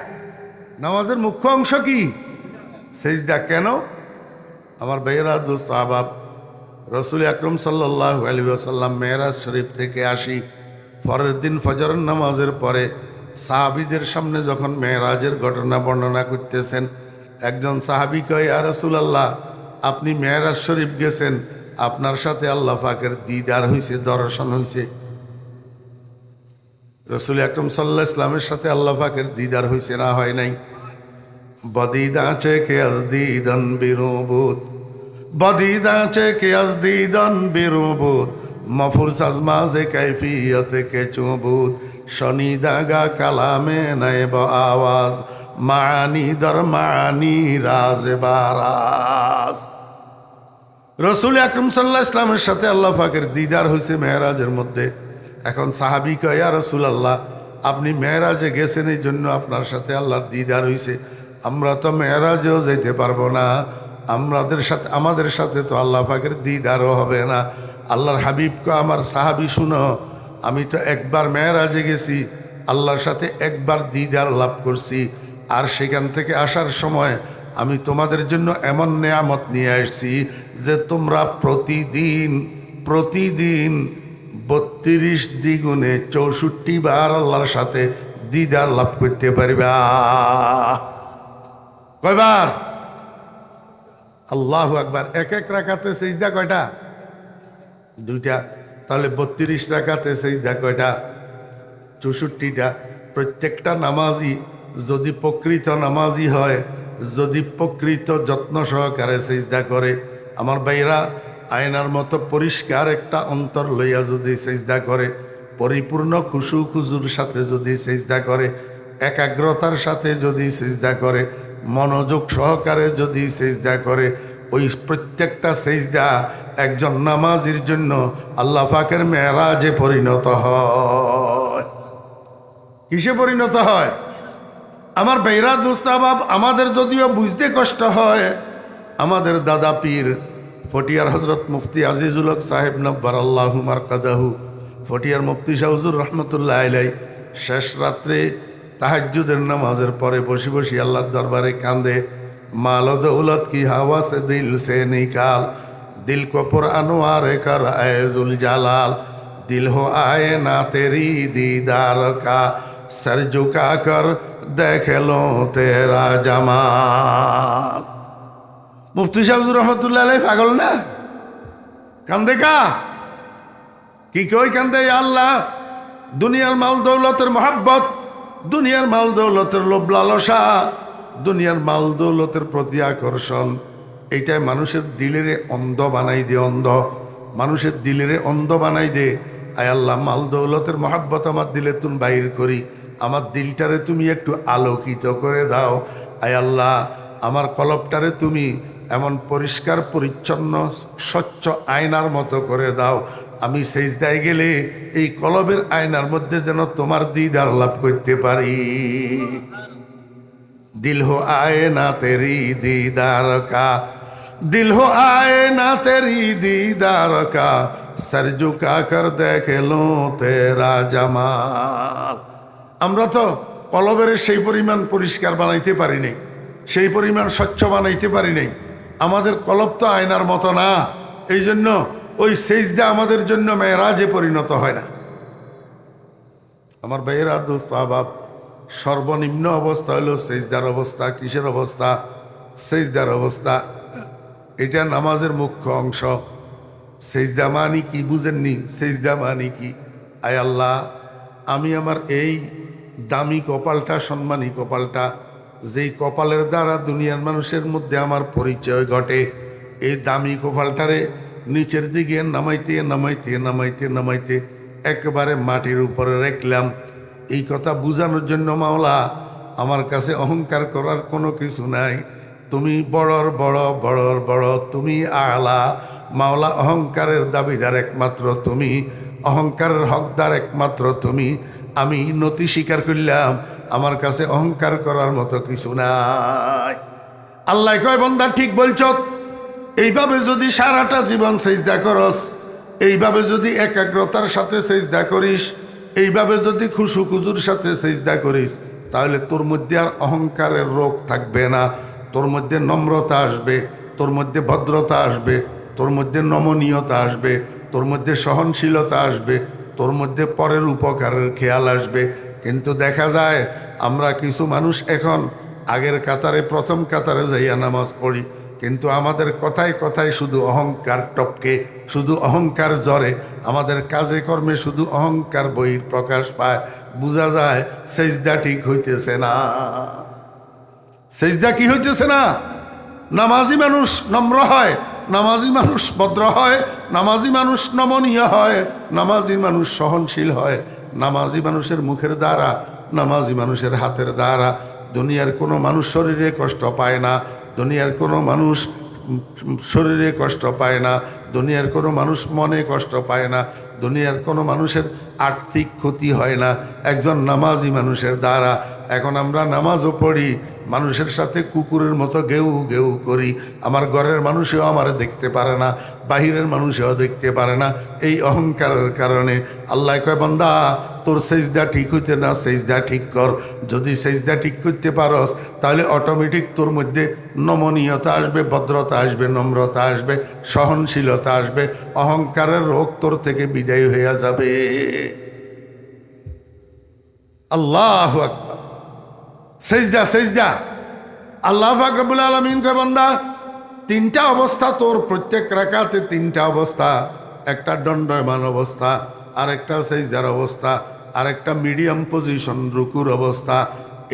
নামাজের মুখ্য অংশ কি? সিজদা। কেন? আমার ভাইয়েরা, দোস্ত আহবাব, রসুল আকরম সাল্লাল্লাহু আলাইহি ওয়াসাল্লাম মেরাজ শরীফ থেকে আসি, পরের দিন ফজরের নামাজের পরে সাহাবীদের সামনে যখন মেরাজের ঘটনা বর্ণনা করতেছেন, একজন সাহাবী কয়, ইয়া রাসূলুল্লাহ, আপনি মেরাজ শরীফ গেছেন, আপনার সাথে আল্লাহ পাকের দিদার হয়েছে, দর্শন হয়েছে। রসুল আকরম সাল্লাল্লাহু আলাইহি ওয়াসাল্লামের সাথে আল্লাহ পাকের দিদার হয়েছে না হয় নাই? বদিদা চেকে আজদিদান বিরুবুত, বদিদা চেকে আজদিদান বিরুবুত, মফুর সাজমাজে কাইফিয়তে কে চুবুত, শনিদাগা কালামে নাইব আওয়াজ, মানি দর মানি রাজে বারাজ। রসুল আকরম সাল্লাল্লাহু আলাইহি ইসলামের সাথে আল্লাহ পাকের দিদার হয়েছে মেহরাজের মধ্যে। এখন সাহাবী কয়, ইয়া রাসূলুল্লাহ, আপনি মেহরাজে গেছেন এই জন্য আপনার সাথে আল্লাহর দিদার হয়েছে, আমরা তো মেহরাজেও যেতে পারবো না, আমাদের সাথে তো আল্লাহ পাকের দিদারও হবে না। আল্লাহর হাবিবকে, আমার সাহাবী শুনো, আমি তো একবার মেহরাজে গেছি, আল্লাহর সাথে একবার দিদার লাভ করছি, আর সেখান থেকে আসার সময় আমি তোমাদের জন্য এমন নেয়ামত নিয়ে আসছি যে তোমরা প্রতিদিন 32 দ্বিগুণে 64 বার আল্লাহর সাথে দিদার লাভ করতে পারবা। কয়বার? আল্লাহু আকবার। এক রাকাতে সিজদা কয়টা? 2টা। তাহলে 32 রাকাতে সিজদা কয়টা? 64টা। প্রত্যেকটা নামাজি যদি প্রকৃত নামাজি হয়, যদি প্রকৃত যত্ন সহকারে সিজদা করে, আমার ভাইরা, আয়নার মতো পরিষ্কার একটা অন্তর লইয়া যদি সিজদা করে, পরিপূর্ণ খুশু খুজুর সাথে যদি সিজদা করে, একাগ্রতার সাথে যদি সিজদা করে, মনোযোগ সহকারে যদি সিজদা করে, ওই প্রত্যেকটা সিজদা একজন নামাজির জন্য আল্লাহ পাকের মেরাজে পরিণত হয়। কিসে পরিণত হয়? আমার ভাইরা, দোস্ত আহবাব, আমাদের যদিও বুঝতে কষ্ট হয়, আমাদের দাদা পীর ফটিয়ার হজরত মুফতি আজিজুল হক সাহেব নব্বার আল্লাহু মারকাদাহু, ফটিয়ার মুফতি শাহ হুজুর রহমতুল্লাহ আলাইহি শেষ রাত্রে তাহাজ্জুদের নামাজের পরে বসে বসে আল্লাহর দরবারে কান্দে, মাল দৌলত কি হাওয়া সে দিল সে নিকাল, দিল কো পুর আনোয়ার কর আয়জুল জালাল, দিল হো আয়ে না তেরি दीदार का सर झुका कर देख लो तेरा जमाल। মুফতি শাহ হুজুর রহমতুল্লাহ আলাইহি পাগল না? কান্দে কা? কি কই কান্দে? আল্লাহ, দুনিয়ার মাল দৌলতের মহাব্বত, দুনিয়ার মাল দৌলতের লোভ লালসা, দুনিয়ার মাল দৌলতের প্রতি আকর্ষণ, এইটাই মানুষের দিলেরে অন্ধ বানাই দে। অন্ধ মানুষের দিলেরে অন্ধ বানাই দে। আয় আল্লাহ, মাল দৌলতের মহাব্বত আমার দিলে তুমি বাইর করি, আমার দিলটারে তুমি একটু আলোকিত করে দাও। আয় আল্লাহ, আমার কলবটারে তুমি এমন পরিষ্কার পরিচ্ছন্ন স্বচ্ছ আয়নার মতো করে দাও, আমি সেজদায় গেলে এই কলবের আয়নার মধ্যে যেন তোমার দিদার লাভ করতে পারি। দিল হো আয়ে না তেরি दीदार का, दिल हो आए ना तेरी दीदार का, सर झुका कर देख लो तेरा जमाल। আমরা তো কলবের সেই পরিমাণ পরিষ্কার বানাইতে পারি নাই, সেই পরিমাণ স্বচ্ছ বানাইতে পারি নাই। আমাদের কলব তো আয়নার মতো না, এই জন্য ওই সেজদা আমাদের জন্য মেরাজে পরিণত হয় না। আমার ভাইয়েরা, দোস্ত আহবাব, সর্বনিম্ন অবস্থা হলো সেজদার অবস্থা। কিসের অবস্থা? সেজদার অবস্থা। এটা নামাজের মুখ্য অংশ। সেজদা মানি কি বুঝেননি? সেজদা মানি কি? আয় আল্লাহ, আমি আমার এই দামি কপালটা, সম্মানী কপালটা, যেই কপালের দ্বারা দুনিয়ার মানুষের মধ্যে আমার পরিচয় ঘটে, এই দামি কপালটারে নিচের দিকে নামাইতে নামাইতে নামাইতে নামাইতে একেবারে মাটির উপরে রাখলাম। এই কথা বুঝানোর জন্য, মাওলা, আমার কাছে অহংকার করার কোনো কিছু নাই, তুমি বড়র বড়, বড়র বড়, তুমি আলা। মাওলা, অহংকারের দাবিদার একমাত্র তুমি, অহংকারের হকদার একমাত্র তুমি। আমি নতি স্বীকার করলাম, আমার কাছে অহংকার করার মতো কিছু নাই। আল্লাহ কয়, বান্দা ঠিক বলছ। এইভাবে যদি সারাটা জীবন সেজদা করস, এইভাবে যদি একাগ্রতার সাথে সেজদা করিস, এইভাবে যদি খুশু খুজুর সাথে সেজদা করিস, তাহলে তোর মধ্যে আর অহংকারের রোগ থাকবে না। তোর মধ্যে নম্রতা আসবে, তোর মধ্যে ভদ্রতা আসবে, তোর মধ্যে নমনীয়তা আসবে, তোর মধ্যে সহনশীলতা আসবে, তোর মধ্যে পরের উপকারের খেয়াল আসবে। কিন্তু দেখা যায় আমরা কিছু মানুষ এখন আগের কাতারে, প্রথম কাতারে যাইয়া নামাজ পড়ি, কিন্তু আমাদের কথায় কথায় শুধু অহংকার টপকে, শুধু অহংকার জ্বরে, আমাদের কাজে কর্মে শুধু অহংকার বহির প্রকাশ পায়। বোঝা যায় সেজদা ঠিক হইতেছে না। সেজদা কি হইতেছে না? নামাজি মানুষ নম্র হয়, নামাজি মানুষ ভদ্র হয়, নামাজি মানুষ নমনীয় হয়, নামাজি মানুষ সহনশীল হয়, নামাজি মানুষের মুখের দ্বারা, নামাজি মানুষের হাতের দ্বারা দুনিয়ার কোনো মানুষ শরীরে কষ্ট পায় না, দুনিয়ার কোনো মানুষ শরীরে কষ্ট পায় না, দুনিয়ার কোনো মানুষ মনে কষ্ট পায় না, দুনিয়ার কোনো মানুষের আর্থিক ক্ষতি হয় না একজন নামাজি মানুষের দ্বারা। এখন আমরা নামাজও পড়ি, মানুষের সাথে কুকুরের মতো গেউ গেউ করি। আমার ঘরের মানুষেও আমার দেখতে পারে না, বাহিরের মানুষেও দেখতে পারে না। এই অহংকারের কারণে আল্লাহ কয়, বান্দা তোর সেজদা ঠিক হইতে না, সেজদা ঠিক কর। যদি সেজদা ঠিক করতে পারস তাহলে অটোমেটিক তোর মধ্যে নমনীয়তা আসবে, ভদ্রতা আসবে, নম্রতা আসবে, সহনশীলতা আসবে, অহংকারের রোগ তোর থেকে বিদায় হয়ে যাবে। আল্লাহু আকবার। সেজদা সেজদা। আল্লাহ পাক রব্বুল আলামিন কয়, বান্দা তিনটা অবস্থা তোর, প্রত্যেক রাকাতে তিনটা অবস্থা। একটা দণ্ডায়মান অবস্থা, আরেকটা সেজদার অবস্থা, আরেকটা মিডিয়াম পজিশন রুকুর অবস্থা।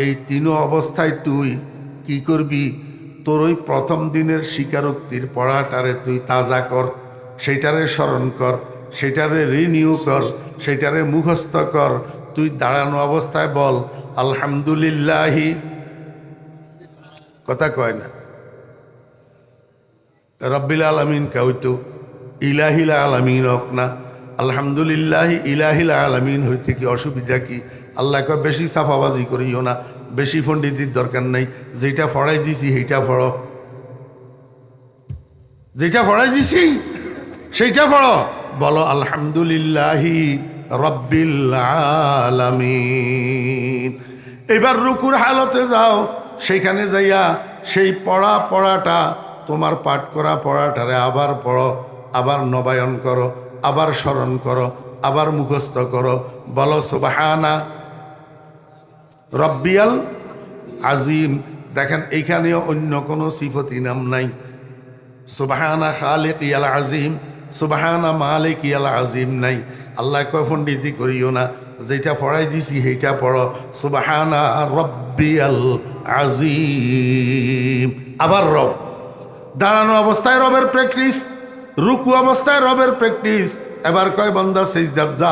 এই তিন অবস্থায় তুই কি করবি? তোর ওই প্রথম দিনের স্বীকারোক্তির পড়াটারে তুই তাজা কর, সেইটারে স্মরণ কর, সেইটারে রিনিউ কর, সেইটারে মুখস্থ কর। তুই দাঁড়ানো অবস্থায় বল আলহামদুলিল্লাহি, কথা কয় না, রব্বিল আলামিন কইতো ইলাহিল আলামিন হোক না, আলহামদুলিল্লাহি ইলাহিল আলামিন হইতে কি অসুবিধা কি? আল্লাহ কয় বেশি সাফাবাজি করিও না, বেশি পণ্ডিতির দরকার নেই, যেটা পড়াই দিছি সেইটা পড়ো, যেটা পড়াই দিছি সেইটা পড়ো। বলো আলহামদুলিল্লাহি রব্বিল আলামিন। এবার রুকুর হালতে যাও, সেইখানে যাইয়া সেই পড়াটা তোমার পাঠ করা পড়াটারে আবার পড়ো, আবার নবায়ন করো, আবার স্মরণ করো, আবার মুখস্থ করো। বলো সুবহানা রব্বিয়াল আজিম। দেখেন এইখানেও অন্য কোনো সিফতি নাম নাই। সুবহানা খালিকিয়াল আজিম, সুবহানা মালিকিয়াল আজিম নাই। আল্লাহ কয় পণ্ডিতি করিও না, যেটা পড়াই দিছি সেইটা পড়ো, সুবহানা রব্বিয়াল আজিম। আবার রব। দাঁড়ানো অবস্থায় রবের প্র্যাকটিস, রুকু অবস্থায় রবের প্র্যাকটিস। এবার কয় বান্দা সিজদাত যা,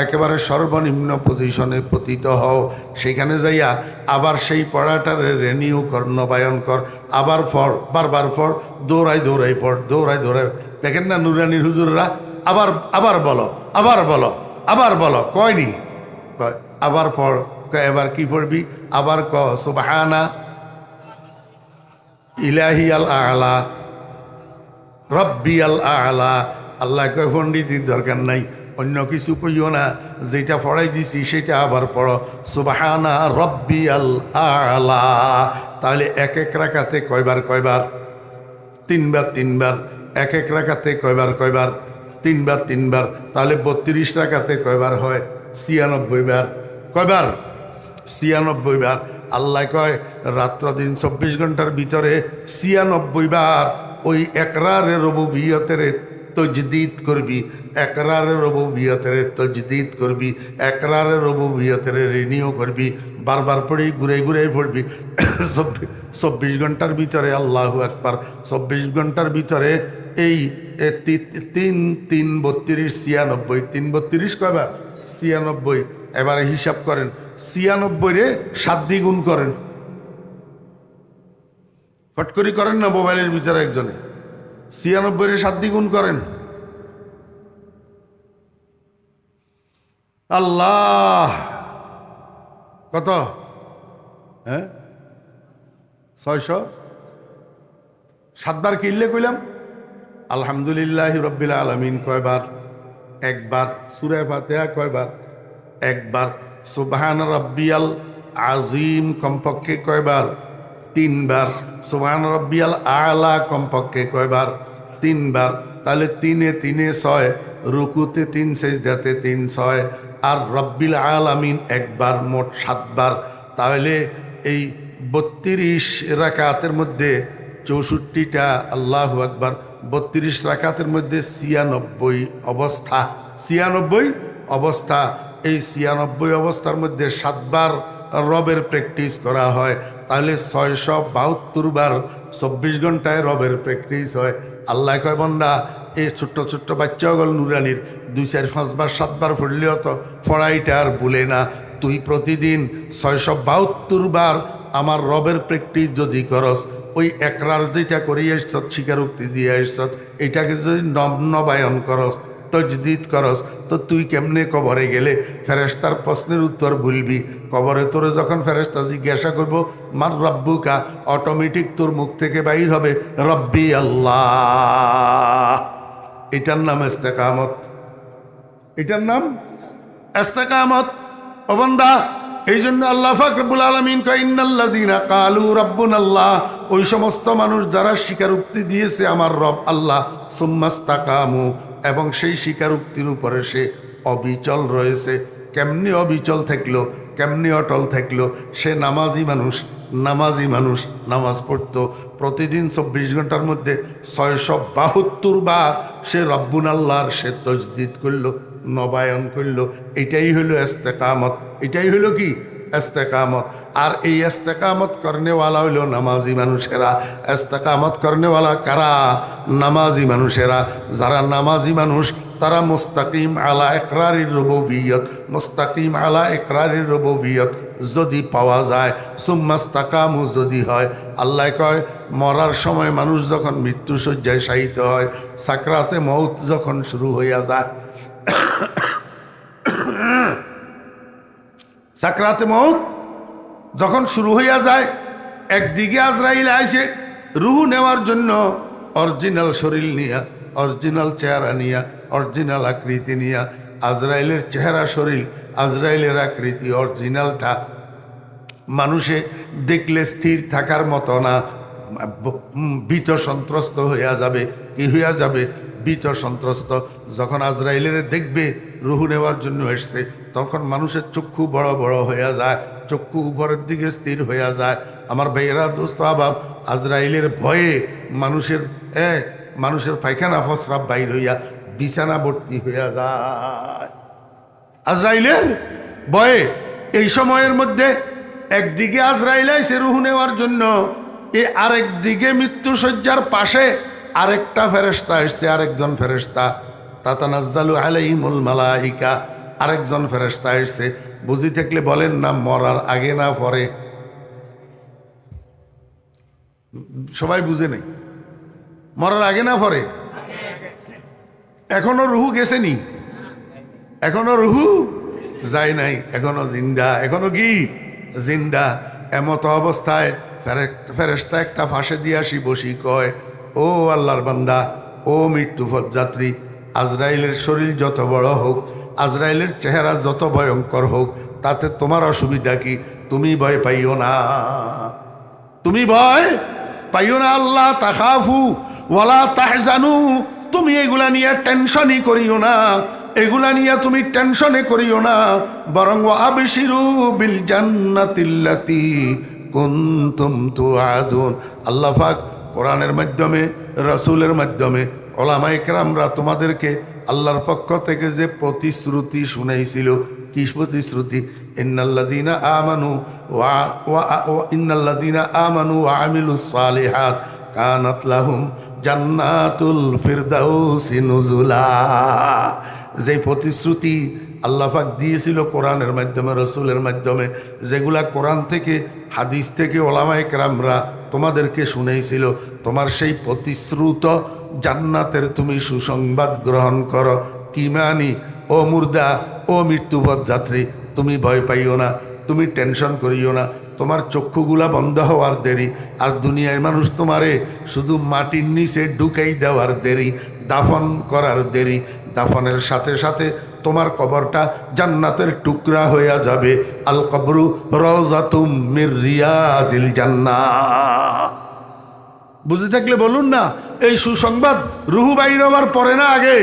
একেবারে সর্বনিম্ন পজিশনে পতিত হও, সেখানে যাইয়া আবার সেই পড়াটার রেনিউ কর, নবায়ন কর, আবার পড়, বারবার পড়, দৌড়াই দৌড়াই পড়, দৌড়াই দৌড়াই। দেখেন না নুরানির হুজুররা আবার আবার বলো, আবার বলো, আবার বলো, কয়নি কয় আবার পড়। কয় এবার কি পড়বি? আবার ক সুবহানা ইলাহিয়াল আলা রব্বিয়াল আলা। আল্লাহ কয় পণ্ডিতির দরকার নাই, অন্য কিছু কইও না, যেটা পড়াই দিছি সেটা আবার পড়ো, সুবহানা রব্বিয়াল আলা। তাহলে এক এক রাকাতে কয়বার কয়বার? তিনবার তিনবার। এক এক রাকাতে কয়বার কয়বার? তিনবার তিনবার। তাহলে 32 রাকাতে কয়বার হয়? 96 বার। কয়বার? 96 বার। আল্লাহ কয় রাত্র দিন 24 ঘন্টার ভিতরে 96 বার ওই একরারে রুবুবিয়তের তজদিদ করবি, একরারে রুবুবিয়তের তজদিদ করবি, একরারে রুবুবিয়তের রিনিউ করবি, বারবার পড়ি, ঘুরে ঘুরে পড়বি। 24 ঘন্টার ভিতরে আল্লাহু আকবার, 24 ঘন্টার ভিতরে এই 3 3 32 96, 3 32 কয়বার? 96। এবারে হিসাব করেন, 96 রে 7 দিয়ে গুণ করেন, ফটকরি করেন না মোবাইলের ভিতরে একজনে, 96 রে 7 দিয়ে গুণ করেন। আল্লাহ কত? হ্যাঁ 600। 7 বার কিনলে কইলাম আলহামদুলিল্লাহ রব্বিল আলামিন কয়বার? একবার। সূরা ফাতিহা কয়বার? একবার। সুবহান রব্বিয়াল আজিম কমপক্ষে কয়বার? 3 বার। সুবহান রব্বিয়াল আলা কমপক্ষে কয়বার? 3 বার। তাহলে 3 এ 3 এ 6, রুকুতে 3, সেজদাতে 3, 6, আর রব্বিল আলামিন একবার, মোট 7 বার। তাহলে এই 32 রাকাতের মধ্যে 64টা আল্লাহু আকবার, 32 রাকাতের মধ্যে 96 অবস্থা, 96 অবস্থা। এই 96 অবস্থার মধ্যে 7 বার রবের প্র্যাকটিস করা হয়, তাহলে 672 বার 24 ঘন্টায় রবের প্র্যাকটিস হয়। আল্লাহ কয় বান্দা এই ছোট্ট ছোট্ট বাচ্চাগুলো নুরানির 2 4 5 বার 7 বার পড়লেও তো পড়াইটা আর ভুলে না। তুই প্রতিদিন 672 বার আমার রবের প্র্যাকটিস যদি করস, ওই একরার যেটা করি আসছ, স্বীকারোক্তি দিয়ে আসছ, এটাকে যদি নবায়ন করস, তজদিদ করস, তো তুই কেমনে কবরে গেলে ফেরেশতার প্রশ্নের উত্তর বলবি? কবরে তোরে যখন ফেরেশতা জিজ্ঞাসা করব মার রব্বুকা, অটোমেটিক তোর মুখ থেকে বাইর হবে রব্বি আল্লাহ। এটার নাম ইস্তেকামত, এটার নাম ইস্তেকামত। ও বান্দা, এই জন্য আল্লাহ পাক রব্বুল আলামিন কয় ইন্নাল্লাযীনা ক্বালু রাব্বুনাল্লাহ, ওই সমস্ত মানুষ যারা স্বীকারোক্তি দিয়েছে আমার রব আল্লাহ, সুম্মাস্তাকামু, এবং সেই স্বীকারোক্তির উপরে সে অবিচল রয়েছে। কেমনি অবিচল থাকলো, কেমনি অটল থাকলো? সে নামাজি মানুষ, নামাজি মানুষ, নামাজ পড়তো প্রতিদিন 24 ঘন্টার মধ্যে 672 বার সে রব্বুন আল্লাহর সে তজদিদ করলো, নবায়ন করলো। এটাই হলো ইস্তেকামত, এটাই হলো কি ইস্তেকামত। আর এই ইস্তেকামত করনেওয়ালা হইল নামাজি মানুষেরা। ইস্তেকামত করনেওয়ালা কারা? নামাজি মানুষেরা। যারা নামাজি মানুষ তারা মুস্তাকিম আলা ইকরারির রুবুবিয়ত, মুস্তাকিম আলা ইকরারির রুবুবিয়ত যদি পাওয়া যায়, সুম্মাস্তাকামু যদি হয়। আল্লাহ কয় মরার সময় মানুষ যখন মৃত্যু শয্যায় শায়িত হয়, সাকরাতে মউত যখন শুরু হইয়া যায়, সাকরাতে মউত যখন শুরু হইয়া যায়, একদিকে আজরাইল আইসে রুহু নেওয়ার জন্য, অরিজিনাল শরীর নিয়া, অরিজিনাল চেহারা নিয়া, অরিজিনাল আকৃতি নিয়া। আজরাইলের চেহারা, শরীর, আজরাইলের আকৃতি অরিজিনালটা মানুষে দেখলে স্থির থাকার মতো না, ভীত সন্ত্রস্ত হইয়া যাবে। কি হইয়া যাবে? ভীত সন্ত্রস্ত। যখন আজরাইলের দেখবে রুহু নেওয়ার জন্য এসছে, তখন মানুষের চক্ষু বড় বড় হইয়া যায়, চক্ষু উপরের দিকে স্থির হইয়া যায়। আমার ভাইয়েরা, দোস্ত আবাব, আজরাইলের ভয়ে মানুষের মানুষের পায়খানা ফসরাব বাইর হইয়া বিছানা ভর্তি হইয়া যায় আজরাইলের ভয়ে। এই সময়ের মধ্যে একদিকে আজরাইল আইছে রুহু নেওয়ার জন্য, আরেকদিকে মৃত্যুশয্যার পাশে আরেকটা ফেরেশতা আসছে, আরেকজন ফেরেশতা, তাতানাজ্জালু আলাইহিমুল মালাইকা, আরেকজন ফেরেশতা আসছে। বুঝি থাকলে বলেন না, মরার আগে না পরে? সবাই বুঝে নেই, মরার আগে না পরে? এখনো রুহু গেছেনি? এখনো রুহু যায় নাই, এখনো জিন্দা, এখনো কি জিন্দা। এমত অবস্থায় ফেরেশতা একটা ফাঁসে দিয়ে আসি বসি কয়, ও আল্লাহর বান্দা, ও মৃত্যুপথ যাত্রী, আজরাইলের শরীর যত বড় হোক, আজরাইলের চেহারা যত ভয়ঙ্কর হোক, তাতে তোমার অসুবিধা কি? তুমি ভয় পাইও না, তুমি ভয় পাইও না। আল্লাহ তাখাফু ওয়ালা তাহজানু, তুমি এগুলা নিয়ে টেনশনই করিও না, এগুলা নিয়ে তুমি টেনশনে করিও না, বরং আবশিরু বিল জান্নাতিল্লাতি কুনতুম তুআদুন। আল্লাহ পাক কোরআনের মাধ্যমে, রাসূলের মাধ্যমে, উলামায়ে কেরামরা তোমাদেরকে আল্লাহর পক্ষ থেকে যে প্রতিশ্রুতি শুনাইছিল, কি প্রতিশ্রুতি? ইন্নাল্লাযীনা আমানু ওয়া আমিলুস সালিহাত কানাত লাহুম জান্নাতুল ফিরদাউসি নুজুলা। যে প্রতিশ্রুতি আল্লাহ পাক দিয়েছিল কোরআনের মাধ্যমে, রসুলের মাধ্যমে, যেগুলা কোরআন থেকে, হাদিস থেকে উলামায়ে কেরামরা তোমাদেরকে শুনেছিল, তোমার সেই প্রতিশ্রুত জান্নাতের তুমি সুসংবাদ গ্রহণ করো। কি মানি? ও মুর্দা, ও মৃত্যুপথ যাত্রী, তুমি ভয় পাইও না, তুমি টেনশন করিও না। তোমার চক্ষুগুলা বন্ধ হওয়ার দেরি, আর দুনিয়ার মানুষ তোমারে শুধু মাটির নিচে ঢুকাই দেওয়ার দেরি, দাফন করার দেরি। দাফনের সাথে সাথে তোমার কবরটা জান্নাতের টুকরা হইয়া যাবে। আল কবরু রওজাতুম মির রিয়াজিল জান্নাহ। বুঝে থাকলে বলুন না, এই সুসংবাদ রুহু বাইর হওয়ার পরে না আগে?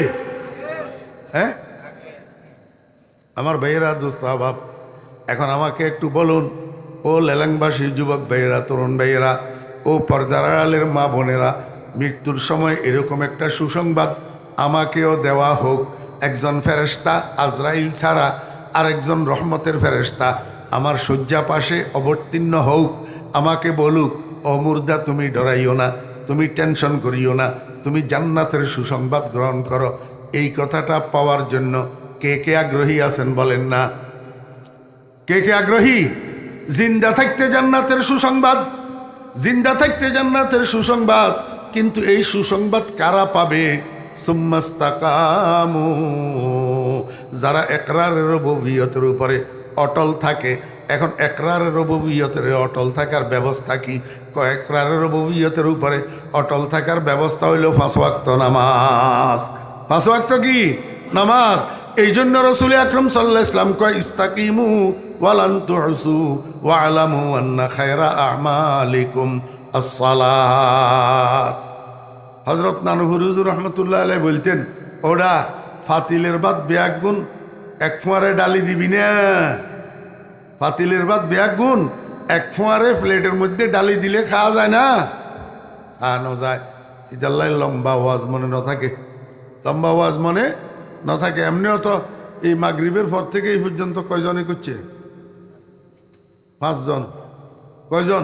হ্যাঁ আমার ভাইয়েরা, দোস্ত আবাব, এখন আমাকে একটু বলুন, ও লেলাংবাসী যুবক ভাইয়েরা, তরুণ ভাইয়েরা, ও পর্দার আড়ালের মা বোনেরা, মৃত্যুর সময় এরকম একটা সুসংবাদ আমাকেও দেওয়া হোক। একজন ফেরেশতা আজরাইল ছাড়া আরেকজন রহমতের ফেরেশতা আমার শয্যা পাশে অবতীর্ণ হোক, আমাকে বলুক, ও মুর্দা, তুমি ডরাইও না, তুমি টেনশন করিও না, তুমি জান্নাতের সুসংবাদ গ্রহণ করো। এই কথাটা পাওয়ার জন্য কে কে আগ্রহী আছেন বলেন না? কে কে আগ্রহী? জিন্দা থাকতে জান্নাতের সুসংবাদ, জিন্দা থাকতে জান্নাতের সুসংবাদ। কিন্তু এই সুসংবাদ কারা পাবে? সুম্মাস্তাকামু, যারা ইকরারের রুবুবিয়তের উপরে অটল থাকে। এখন ইকরারের রুবুবিয়তের অটল থাকার ব্যবস্থা কি? ইকরারের রুবুবিয়তের উপরে অটল থাকার ব্যবস্থা হইল 5 ওয়াক্ত নামাজ। 5 ওয়াক্ত কি? নামাজ। এই জন্য রাসূল আকরাম সাল্লাল্লাহু আলাইহি ওয়াসাল্লাম কয় ইস্তাকিমু ওয়ালান তুহসু ওয়ালামু আন্না খায়রা আমালিকুম as-সালাত। হযরত নানুহুর হুজুর রহমতুল্লাহ আলাইহি বলতেন, ওরা ফাতিলের ভাত বেয়াক গুণ, এক ফোঁয়ারে ডালি দিবি না। ফাতিলের ভাত বেয়াক গুণ, এক ফোঁয়ারে প্লেটের মধ্যে ডালি দিলে খাওয়া যায় না? খাওয়ানো যায়। ইদাল্লাই লম্বা ওয়াজ মনে না থাকে, লম্বা ওয়াজ মনে না থাকে। এমনিও তো এই মাগরিবের পর থেকে এই পর্যন্ত কয়জনে করছে? 5 জন। কয়জন?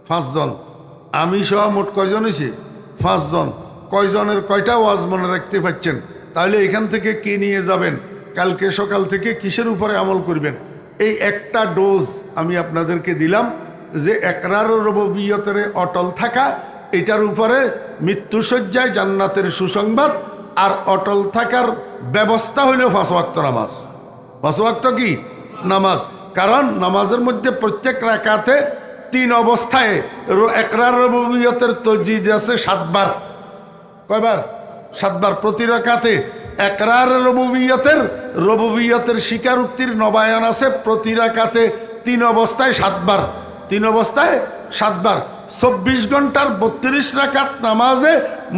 5 জন। আমি সহ মোট কয়জন হয়েছে? 5 জন। কয়জনের কয়টা ওয়াজ মনে রাখতে পারছেন? তাহলে এখান থেকে কি নিয়ে যাবেন? কালকে সকাল থেকে কিসের উপরে আমল করবেন? এই একটা ডোজ আমি আপনাদেরকে দিলাম যে ইকরার রুবুবিয়তের অটল থাকা, এটার উপরে মৃত্যুসজ্জায় জান্নাতের সুসংবাদ। আর অটল থাকার ব্যবস্থা হইল 5 ওয়াক্ত নামাজ। 5 ওয়াক্ত কি? নামাজ। কারণ নামাজের মধ্যে প্রত্যেক রাকাতে 3 অবস্থায় ইকরার রুবুবিয়তের তাসজিদ আছে 7 বার। কয়বার? 7 বার। প্রতি রাকাতে ইকরার রুবুবিয়তের স্বীকারোক্তির নবায়ন আছে প্রতি রাকাতে 3 অবস্থায় 7 বার। 3 অবস্থায় 7 বার। 24 ঘন্টার 32 রাকাত নামাজে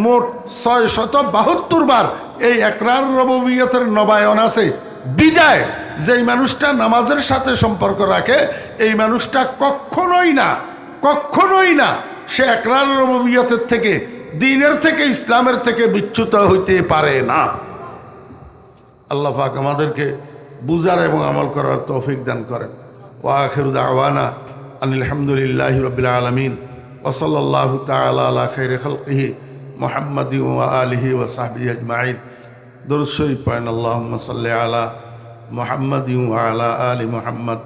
মোট 672 বার এই ইকরার রুবুবিয়তের নবায়ন আছে। বিদায় যেই মানুষটা নামাজের সাথে সম্পর্ক রাখে, এই মানুষটা কখনোই না সে ইকরার রুবুবিয়তের থেকে, দ্বীনের থেকে, ইসলামের থেকে বিচ্যুত হইতে পারে না। আল্লাহ পাক আমাদেরকে বুঝার এবং আমল করার তৌফিক দান করেন। ওয়া আখিরু দাওয়ানা আনিল হামদুলিল্লাহি রাব্বিল আলামিন ওয়া সাল্লাল্লাহু তাআলা আলা খাইরি খালকিহি মুহাম্মাদিন ওয়া আলিহি ওয়া সাহবিহি আজমাইন। দরুদ শরীফ পড়েন। আল্লাহুম্মা সাল্লি আলা মুহাম্মাদিন ওয়া আলা আলি মুহাম্মদ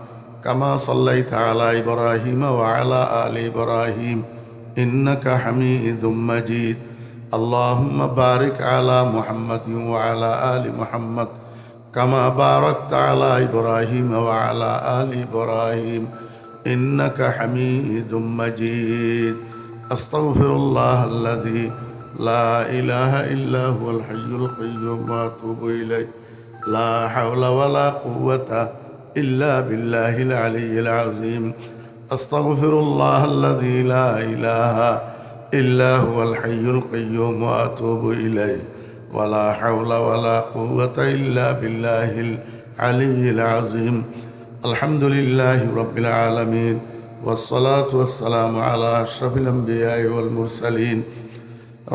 কামা সাল্লাইতা আলা ইব্রাহিম ওয়া আলা আলি ইব্রাহিম ইন্নাকা হামিদুম মাজিদ। আল্লাহুম্মা বারিক আলা মুহাম্মাদিন ওয়া আলা আলি মুহাম্মদ কামা বারাকতা আলা ইব্রাহিম ওয়া আলা আলি ইব্রাহিম ইন্নাকা হামিদুম মাজিদ। আস্তাগফিরুল্লাহাল্লাযী লা ইলাহা ইল্লা হুয়াল হাইয়ুল কাইয়্যুম ওয়া আতুবু ইলাইহি। লা হাওলা ওয়ালা কুওয়াতা ইল্লা বিল্লাহিল আলিয়্যিল আযীম। আস্তাগফিরুল্লাহাল্লাযী লা ইলাহা ইল্লা হুয়াল হাইয়ুল কাইয়্যুম ওয়া আতুবু ইলাইহি। ওয়া লা হাওলা ওয়ালা কুওয়াতা ইল্লা বিল্লাহিল আলিয়্যিল আযীম। আলহামদুলিল্লাহি রাব্বিল আলামিন ওয়াসসালাতু ওয়াসসালামু আলা আশরাফিল আমবিয়াই ওয়াল মুরসালিন।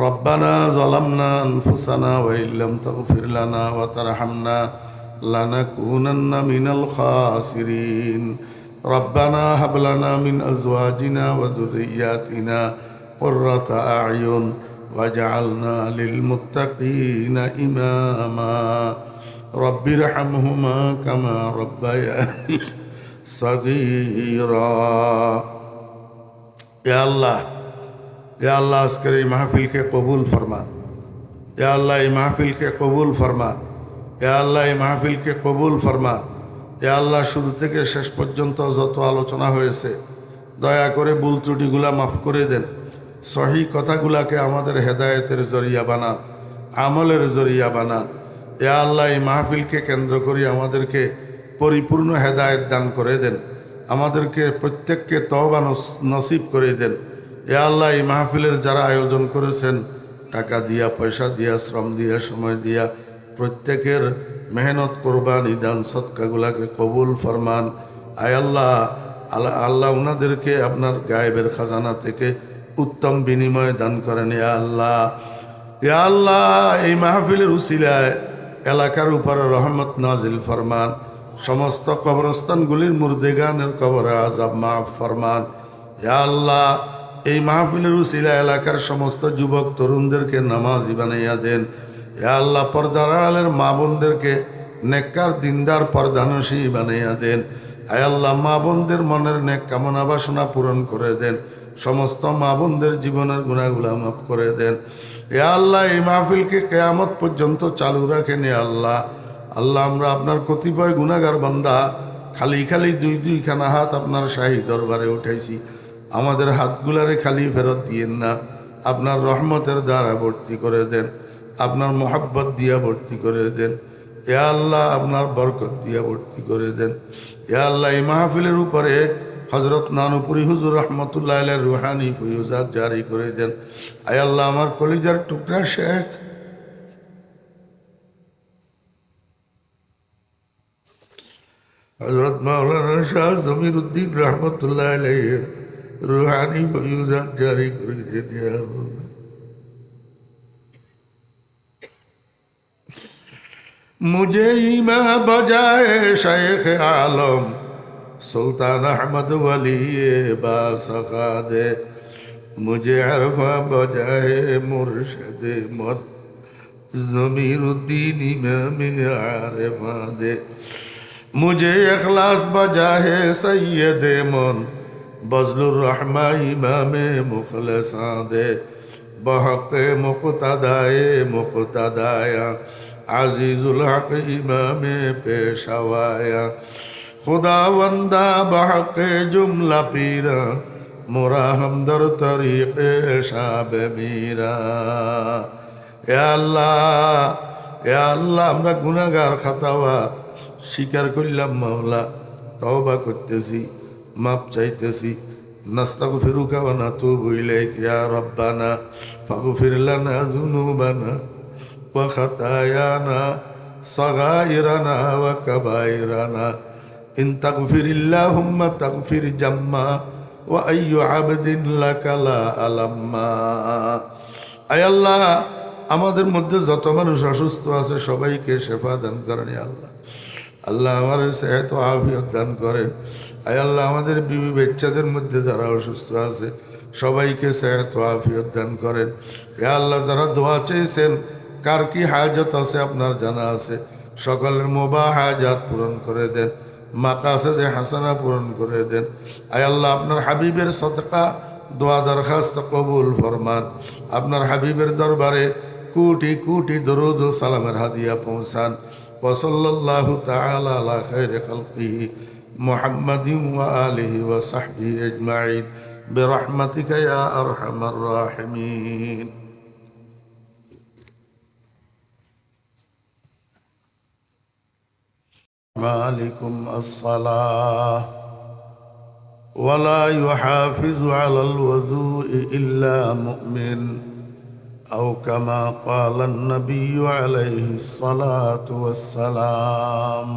রব্বানা যালামনা আনফুসানা ওয়া ইল্লাম তাগফির লানা ওয়া তারহামনা লানাকুনান্না মিনাল খাসিরিন। রব্বানা হাব লানা মিন আজওয়াজিনা ওয়া যুররিয়্যাতিনা কুররাতা আ'য়ুন ওয়াজআলনা লিল মুত্তাকিনা ইমামা। রব্বিরহামহুমা কামা রাব্বায়ানি সগীরা। ইয়া আল্লাহ, ইয়া আল্লাহ, আজকের এই মাহফিলকে কবুল ফরমান। ইয়া আল্লাহ, এই মাহফিলকে কবুল ফরমান। ইয়া আল্লাহ, এই মাহফিলকে কবুল ফরমান। ইয়া আল্লাহ, শুরু থেকে শেষ পর্যন্ত যত আলোচনা হয়েছে দয়া করে ভুল ত্রুটিগুলা মাফ করে দেন। সহি কথাগুলাকে আমাদের হেদায়েতের জরিয়া বানান, আমলের জরিয়া বানান। ইয়া আল্লাহ, এই মাহফিলকে কেন্দ্র করে আমাদেরকে পরিপূর্ণ হেদায়েত দান করে দেন। আমাদেরকে প্রত্যেককে তওবা নসিব করে দেন। ইয়া আল্লাহ, এই মাহফিলের যারা আয়োজন করেছেন, টাকা দিয়া, পয়সা দিয়া, শ্রম দিয়া, সময় দিয়া, প্রত্যেকের মেহনত, কোরবানি, দান সদকাগুলাকে কবুল ফরমান। আয় আল্লাহ, আল্লাহ ওনাদেরকে আপনার গায়েবের খাজানা থেকে উত্তম বিনিময় দান করেন। ইয়া আল্লাহ, ইয়া আল্লাহ, এই মাহফিলের উসিলায় এলাকার উপরে রহমত নাজিল ফরমান। সমস্ত কবরস্থানগুলির মুর্দেগানের কবরে আযাব মাফ ফরমান। ইয়া আল্লাহ, এই মাহফিলের উসিলায় এলাকার সমস্ত যুবক তরুণদেরকে নামাজি বানাইয়া দেন। ইয়া আল্লাহ, পর্দার আড়ালের মা বোনদেরকে নেককার দিনদার পর্দানশী বানাইয়া দেন। আয় আল্লাহ মা বোনদের মনের নেক কামনা বাসনা পূরণ করে দেন, সমস্ত মা বোনদের জীবনের গুনাহগুলো মাফ করে দেন। এ আল্লাহ এই মাহফিলকে কেয়ামত পর্যন্ত চালু রাখেন। এ আল্লাহ, আল্লাহ আমরা আপনার কতিপয় গুনাহগার বান্দা খালি খালি দুইখানা হাত আপনার শাহী দরবারে উঠাইছি। আমাদের হাতগুলারে খালি ফেরত দিয়েন না, আপনার রহমতের দ্বারা ভর্তি করে দেন, আপনার মোহাব্বত দিয়া ভর্তি করে দেন। এ আল্লাহ আপনার বরকত দিয়া ভর্তি করে দেন। এ আল্লাহ এই মাহফিলের উপরে হজরত নানুপুরি হুজুর রহমতুল্লাহ আলাইহির রুহানি ফয়ুজাত জারি করে দেন। আয় আল্লাহ আমার কলিজার টুকরা শেখ হজরত মাওলানা শাহ জমির উদ্দিন রহমতুল্লাহ আলাইহির রুহানি ফয়ুজাত জারি করে দেন। ইয়া আল্লাহ मुझे ईमा बजाए शेख आलम सुल्तान अहमद वली बासखा दे, मुझे अरफा बजाए मुर्शद मद ज़मीरुद्दीन इमाम आरिफा दे, मुझे इखलास बजाए सैयद मन बज़लुर रहमा इमाम मुखलसा दे, बहक़ मुक़तदाए मुक़तदाया आजीजुल हक इमाम पेशवाया, खुदावंदा बहक़ जुमला पीरा मोरा हमदर तरीक़ शाब मीरा। या अल्लाह আমরা গুনাহগার খাতাওয়ার স্বীকার করলাম মাওলা, তওবা করতেছি, মাপ চাইতেছি। নাস্তাগফিরুকা ওয়া নাতুবু ইলাইক ইয়া রাব্বানা ফাগফির লানা যুনুবানা وخطايانا صغائرنا وكبائرنا إن تغفر اللهم تغفر جما وأي عبد لك لا ألما। আয় আল্লাহ আমাদের মধ্যে যত মানুষ অসুস্থ আছে সবাইকে শেফা দান করেন। আল্লাহ আল্লাহ আমাদের সেহত ও আফিয়ত দান করেন। আয় আল্লাহ আমাদের বিবি বাচ্চাদের মধ্যে যারা অসুস্থ আছে সবাইকে সেহত ও আফিয়ত দান করেন। ইয়া আল্লাহ যারা দোয়া চেয়েছেন, কার কি হাজত আছে আপনার জানা আছে, সকলের মুবাহ হাজাত পূরণ করে দেন, মাকাসেদে হাসানা পূরণ করে দেন। আয় আল্লাহ আপনার হাবিবের সদকা দোয়া দরখাস্ত কবুল ফরমান। আপনার হাবিবের দরবারে কোটি কোটি দরুদ ও সালামের হাদিয়া পৌঁছান। ওয়াসাল্লাল্লাহু তাআলা আলা খায়রি খালকিহি মুহাম্মাদিন ওয়া আলিহি ওয়া সাহবিহি আজমাইন বিরহমাতিকা ইয়া আরহামার রাহিমিন। عليكم الصلاة ولا يحافظ على الوضوء إلا مؤمن أو كما قال النبي عليه الصلاة والسلام،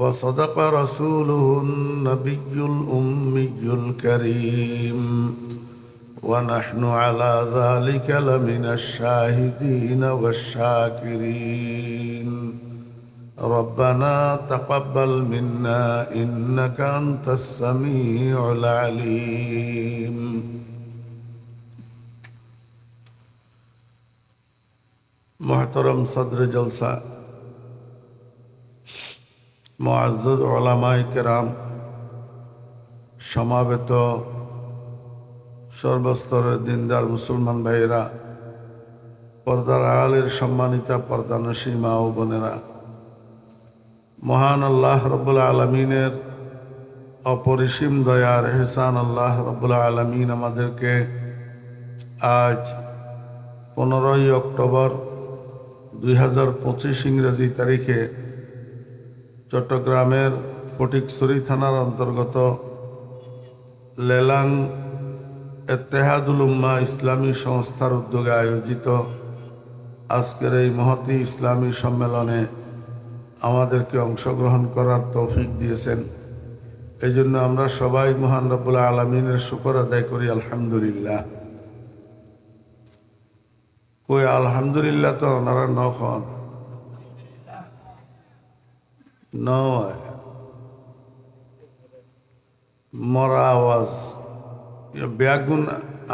وصدق رسوله النبي الأمي الكريم، ونحن على ذلك لمن الشاهدين والشاكرين. ربنا تقبل منا إنك أنت السميع العليم. محترم صدر جلسہ، মুআজ্জাজ উলামায়ে কেরাম, সমাবেত সর্বস্তরের দিনদার মুসলমান ভাইয়েরা, পর্দার আড়ালের সম্মানিতা পর্দানশী মা ও বোনেরা, মহান আল্লাহ রব্বুল আলমিনের অপরিসীম দয়ার এহসান আল্লাহ রব্বুল আলমিন আমাদেরকে আজ 15ই অক্টোবর 2025 ইংরেজি তারিখে চট্টগ্রামের ফটিকছড়ি থানার অন্তর্গত লেলাং ইত্তেহাদুল উম্মাহ ইসলামী সংস্থার উদ্যোগে আয়োজিত আজকের এই মহতী ইসলামী সম্মেলনে আমাদেরকে অংশগ্রহণ করার তৌফিক দিয়েছেন। এই জন্য আমরা সবাই মহান রব্বুল আলমিনের শুকর আদায় করি আলহামদুলিল্লাহ। কই আলহামদুলিল্লাহ তো ওনারা নখন নয় মরা আওয়াজ বেগুন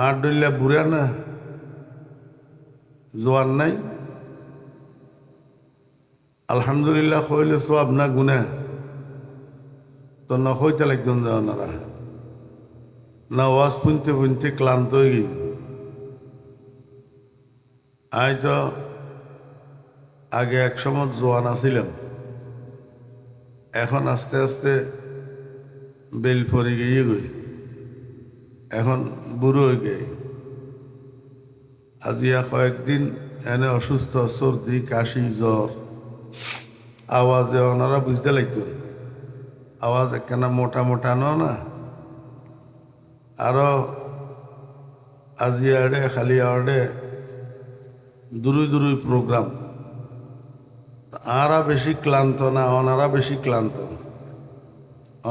আট ডইলা বুড়া না জোয়ান নাই। আলহামদুলিল্লাহ কইলে সব না গুনা। তো না হইতে লাগবেন যে ওনারা না ওয়াজ শুনতে শুনতে ক্লান্ত হয়ে গেই আই তো আগে এক সময় জোয়ান আছিলাম এখন আস্তে আস্তে বেল পরে গিয়ে গই এখন বুড়ো হয়ে গে আজিয়া কয়েকদিন এনে অসুস্থ সর্দি কাশি জ্বর আওয়াজে ওনারা বুঝতে লাগবেন আওয়াজ একখানা মোটা মোটা না আরো আজিয়া আড়ে খালি আড়ে দূরই দূরই প্রোগ্রাম আরা বেশি ক্লান্ত না ওনারা বেশি ক্লান্ত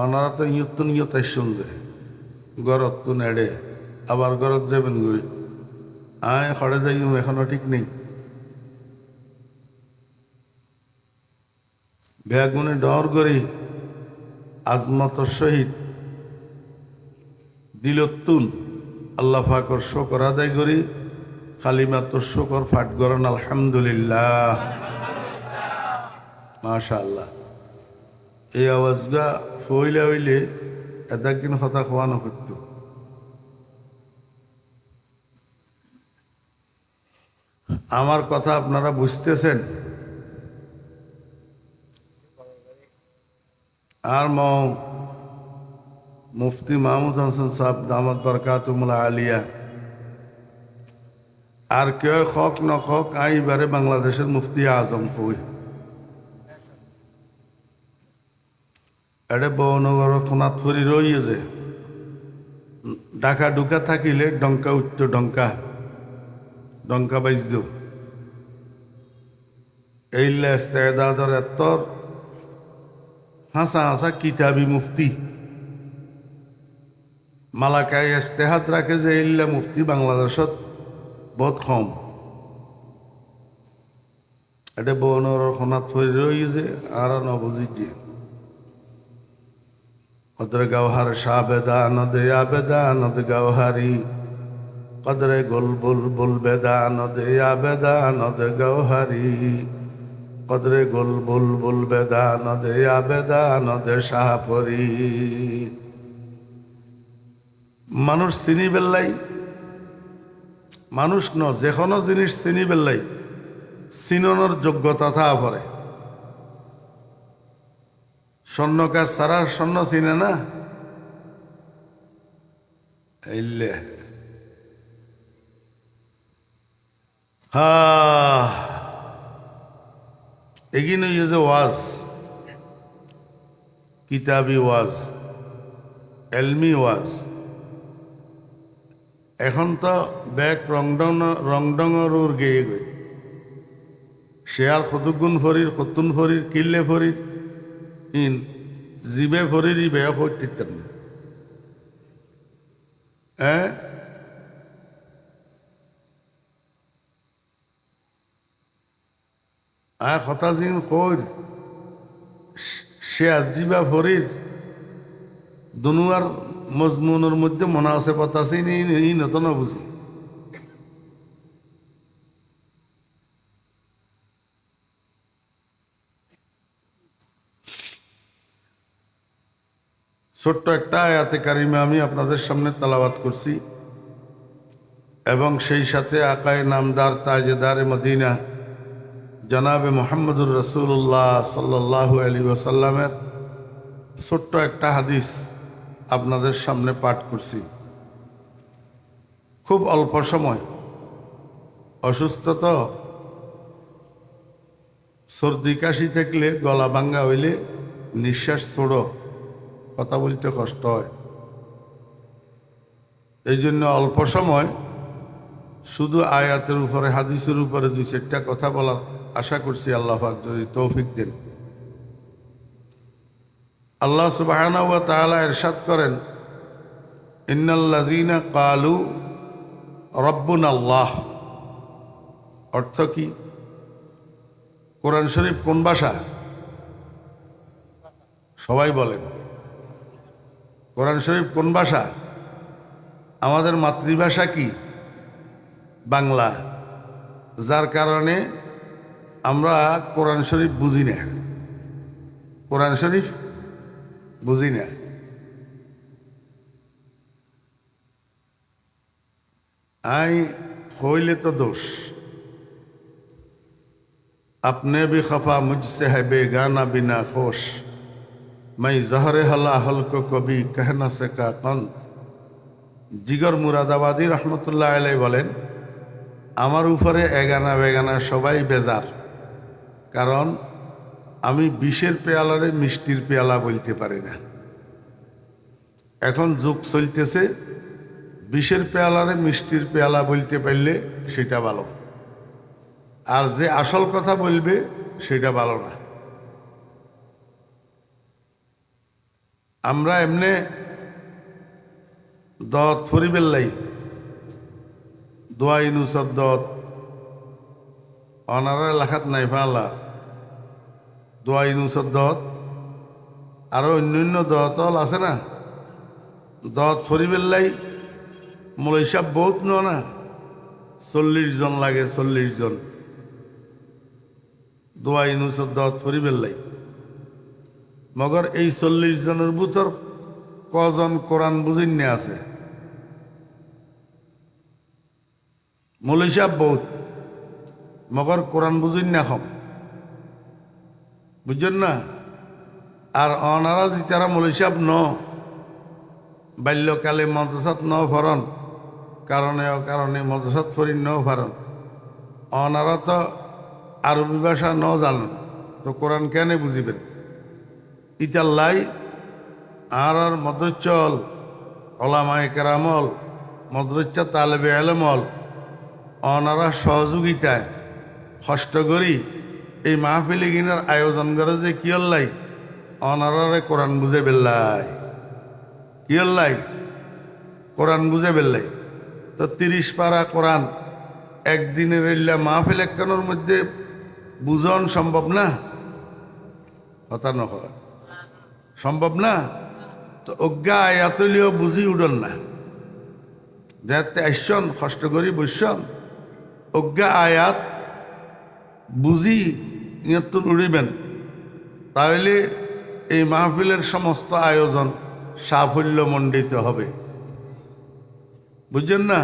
ওনারা তো ইয়ত শুনবে গরত তো নেড়ে আবার গরত যাবেন গই আয় খড়ে যাই এখনো ঠিক নেই বেগুনে ডর করি আজমত সহিত দিলতুন আল্লাহ ফাকর শকর আদায় করি কালিমাত শকর ফাট করেন আলহামদুলিল্লাহ মাশাআল্লাহ এই আওয়াজগা ফইলে হইলে এদাকিন কথা খোয়ানো করত আমার কথা আপনারা বুঝতেছেন আর মুফতি মাহমুদ হাসান সাহেব দামাত বরকাতুল আলিয়া আর কেউ খক নখক আইবারে বাংলাদেশের মুফতি আজম ফই এডে বনগর কোনাত ফুরি রইছে ডাকা ডুকা থাকিলে ডঙ্কা উঠত ডঙ্কা বাইজ দিও এইলে ইস্তেদাদর এত্তর হাসা হাসা কিতাবি মুফতি মালাকায় ইস্তেহাদ রাখে যে এইলা মুফতি বাংলাদেশত বহুত কম এটা বনগর কোনাত ফুরি রইছে আর নবুঝিছে কদর গওহার শাবেদা নদে আবেদা নদ গওহারি কদরে গোল বুলবুল বেদা নদে আবেদা নদ গওহারি কদরে গোল বুলবুল বেদা নদে আবেদা নদে শাহপরি মানুষ চিনি বেল্লাই মানুষ যে কোনো জিনিস চিনি বেল্লাই চিননের যোগ্যতা থা পরে স্বর্ণ কাজ সারা স্বর্ণ চিনে না এইলে এগিন যে ওয়াজ কিতাবি ওয়াজ এলমি ওয়াজ এখন তো ব্যাগ রংডঙর গেয়ে গই সে আর কতগুণ ফরির কতুন ফরির কিল্লে ফরির জিবে ফরির ই বেয়া করতেন আর কথা জিন কই সে আজিবা ফরির দুনুয়ার মজমুনের মধ্যে মনে আছে কথা আছে ই নতুন বুঝি ছোট্ট একটা আয়াতে কারিমা আমি আপনাদের সামনে তেলাওয়াত করছি এবং সেই সাথে আকায়ে নামদার তাজেদারে মদিনা জনাবে মোহাম্মদুর রসুল্লাহ সাল্লাল্লাহু আলাইহি ওয়াসাল্লামের ছোট্ট একটা হাদিস আপনাদের সামনে পাঠ করছি। খুব অল্প সময় অসুস্থ তো সর্দি কাশি থাকলে গলা ভাঙ্গা হইলে নিঃশ্বাস ছোড়ো কথা বলতে কষ্ট হয়, এই জন্য অল্প সময় শুধু আয়াতের উপরে হাদিসের উপরে দুই চারটা কথা বলার আশা করছি আল্লাহ পাক যদি তৌফিক দেন। আল্লাহ সুবহানাহু ওয়া তাআলা ইরশাদ করেন, ইন্নাল্লাযীনা ক্বালু রাব্বুনাল্লাহ। অর্থ কি? কোরআন শরীফ কোন ভাষা? সবাই বলেন কোরআন শরীফ কোন ভাষা? আমাদের মাতৃভাষা কি? বাংলা। যার কারণে আমরা কোরআন শরীফ বুঝি না। কোরআন শরীফ বুঝি না। আই হইলে তো দোষ, अपने भी खफा मुझसे है बेगाना बिना खोश, मैं जहर हला हल को कभी कह न सका कन। জিগর মুরাদাবাদী রহমতুল্লাহ আলাই বলেন, আমার উপরে এগানা বেগানা সবাই বেজার, কারণ আমি বিষের পেয়ালারে মিষ্টির পেয়ালা বলতে পারি না। এখন যুগ চলতেছে, বিষের পেয়ালারে মিষ্টির পেয়ালা বলতে পারলে সেটা ভালো, আর যে আসল কথা বলবে সেটা ভালো না। আমরা এমনি দত ফরিবেল্লাই দোয়া ইনুসর দত অনারের লেখাত নাই ফালা দোয়া ইনুসর দত আরো অন্যান্য দতল আছে না, দত ফরিবেল্লাই মৌলাইসাব বহুত ন না, 40 জন লাগে, 40 জন দোয়া ইনুসর দত ফরিবেল্লাই। মগর এই 40 জনের ভিতর কজন কোরআন বুঝিনে আছে? মৌলী সাহেব বহুত, মগর কোরআন বুঝিন না কম, বুঝছেন না? আর অনারা যেতারা মৌলী সাহেব ন বাল্যকালে মদ্রাসাত ন ফরন, কারণে মদ্রাসাত ফরিন ন ফরন, অনারা তো আরবি ভাষা ন জানেন, তো কোরআন কেন বুঝিবেন? ইতাল্লাই আর মদ্রচল ওলামায়ে কেরামল মদ্রচ্চা তালেবে এলমল অনারা সহযোগিতায় কষ্ট করি এই মাহফিলি গিনার আয়োজন করে যে কি হল্লাই অনারারে কোরআন বুঝে বেল্লাই, কি হল্লাই কোরআন বুঝে বেল্লাই। তো 30 পারা কোরআন একদিনের এল্লা মাহফিল একখানোর মধ্যে বুঝন সম্ভব না, কথা নয় সম্ভব না। তো অজ্ঞা আয়াতলিও বুঝি উঠন না, যাতে আসছন কষ্ট করি বসছন, অজ্ঞা আয়াত বুঝি ইয়তুন উড়িবেন, তাহলে এই মাহফিলের সমস্ত আয়োজন সাফল্যমণ্ডিত হবে, বুঝছেন না?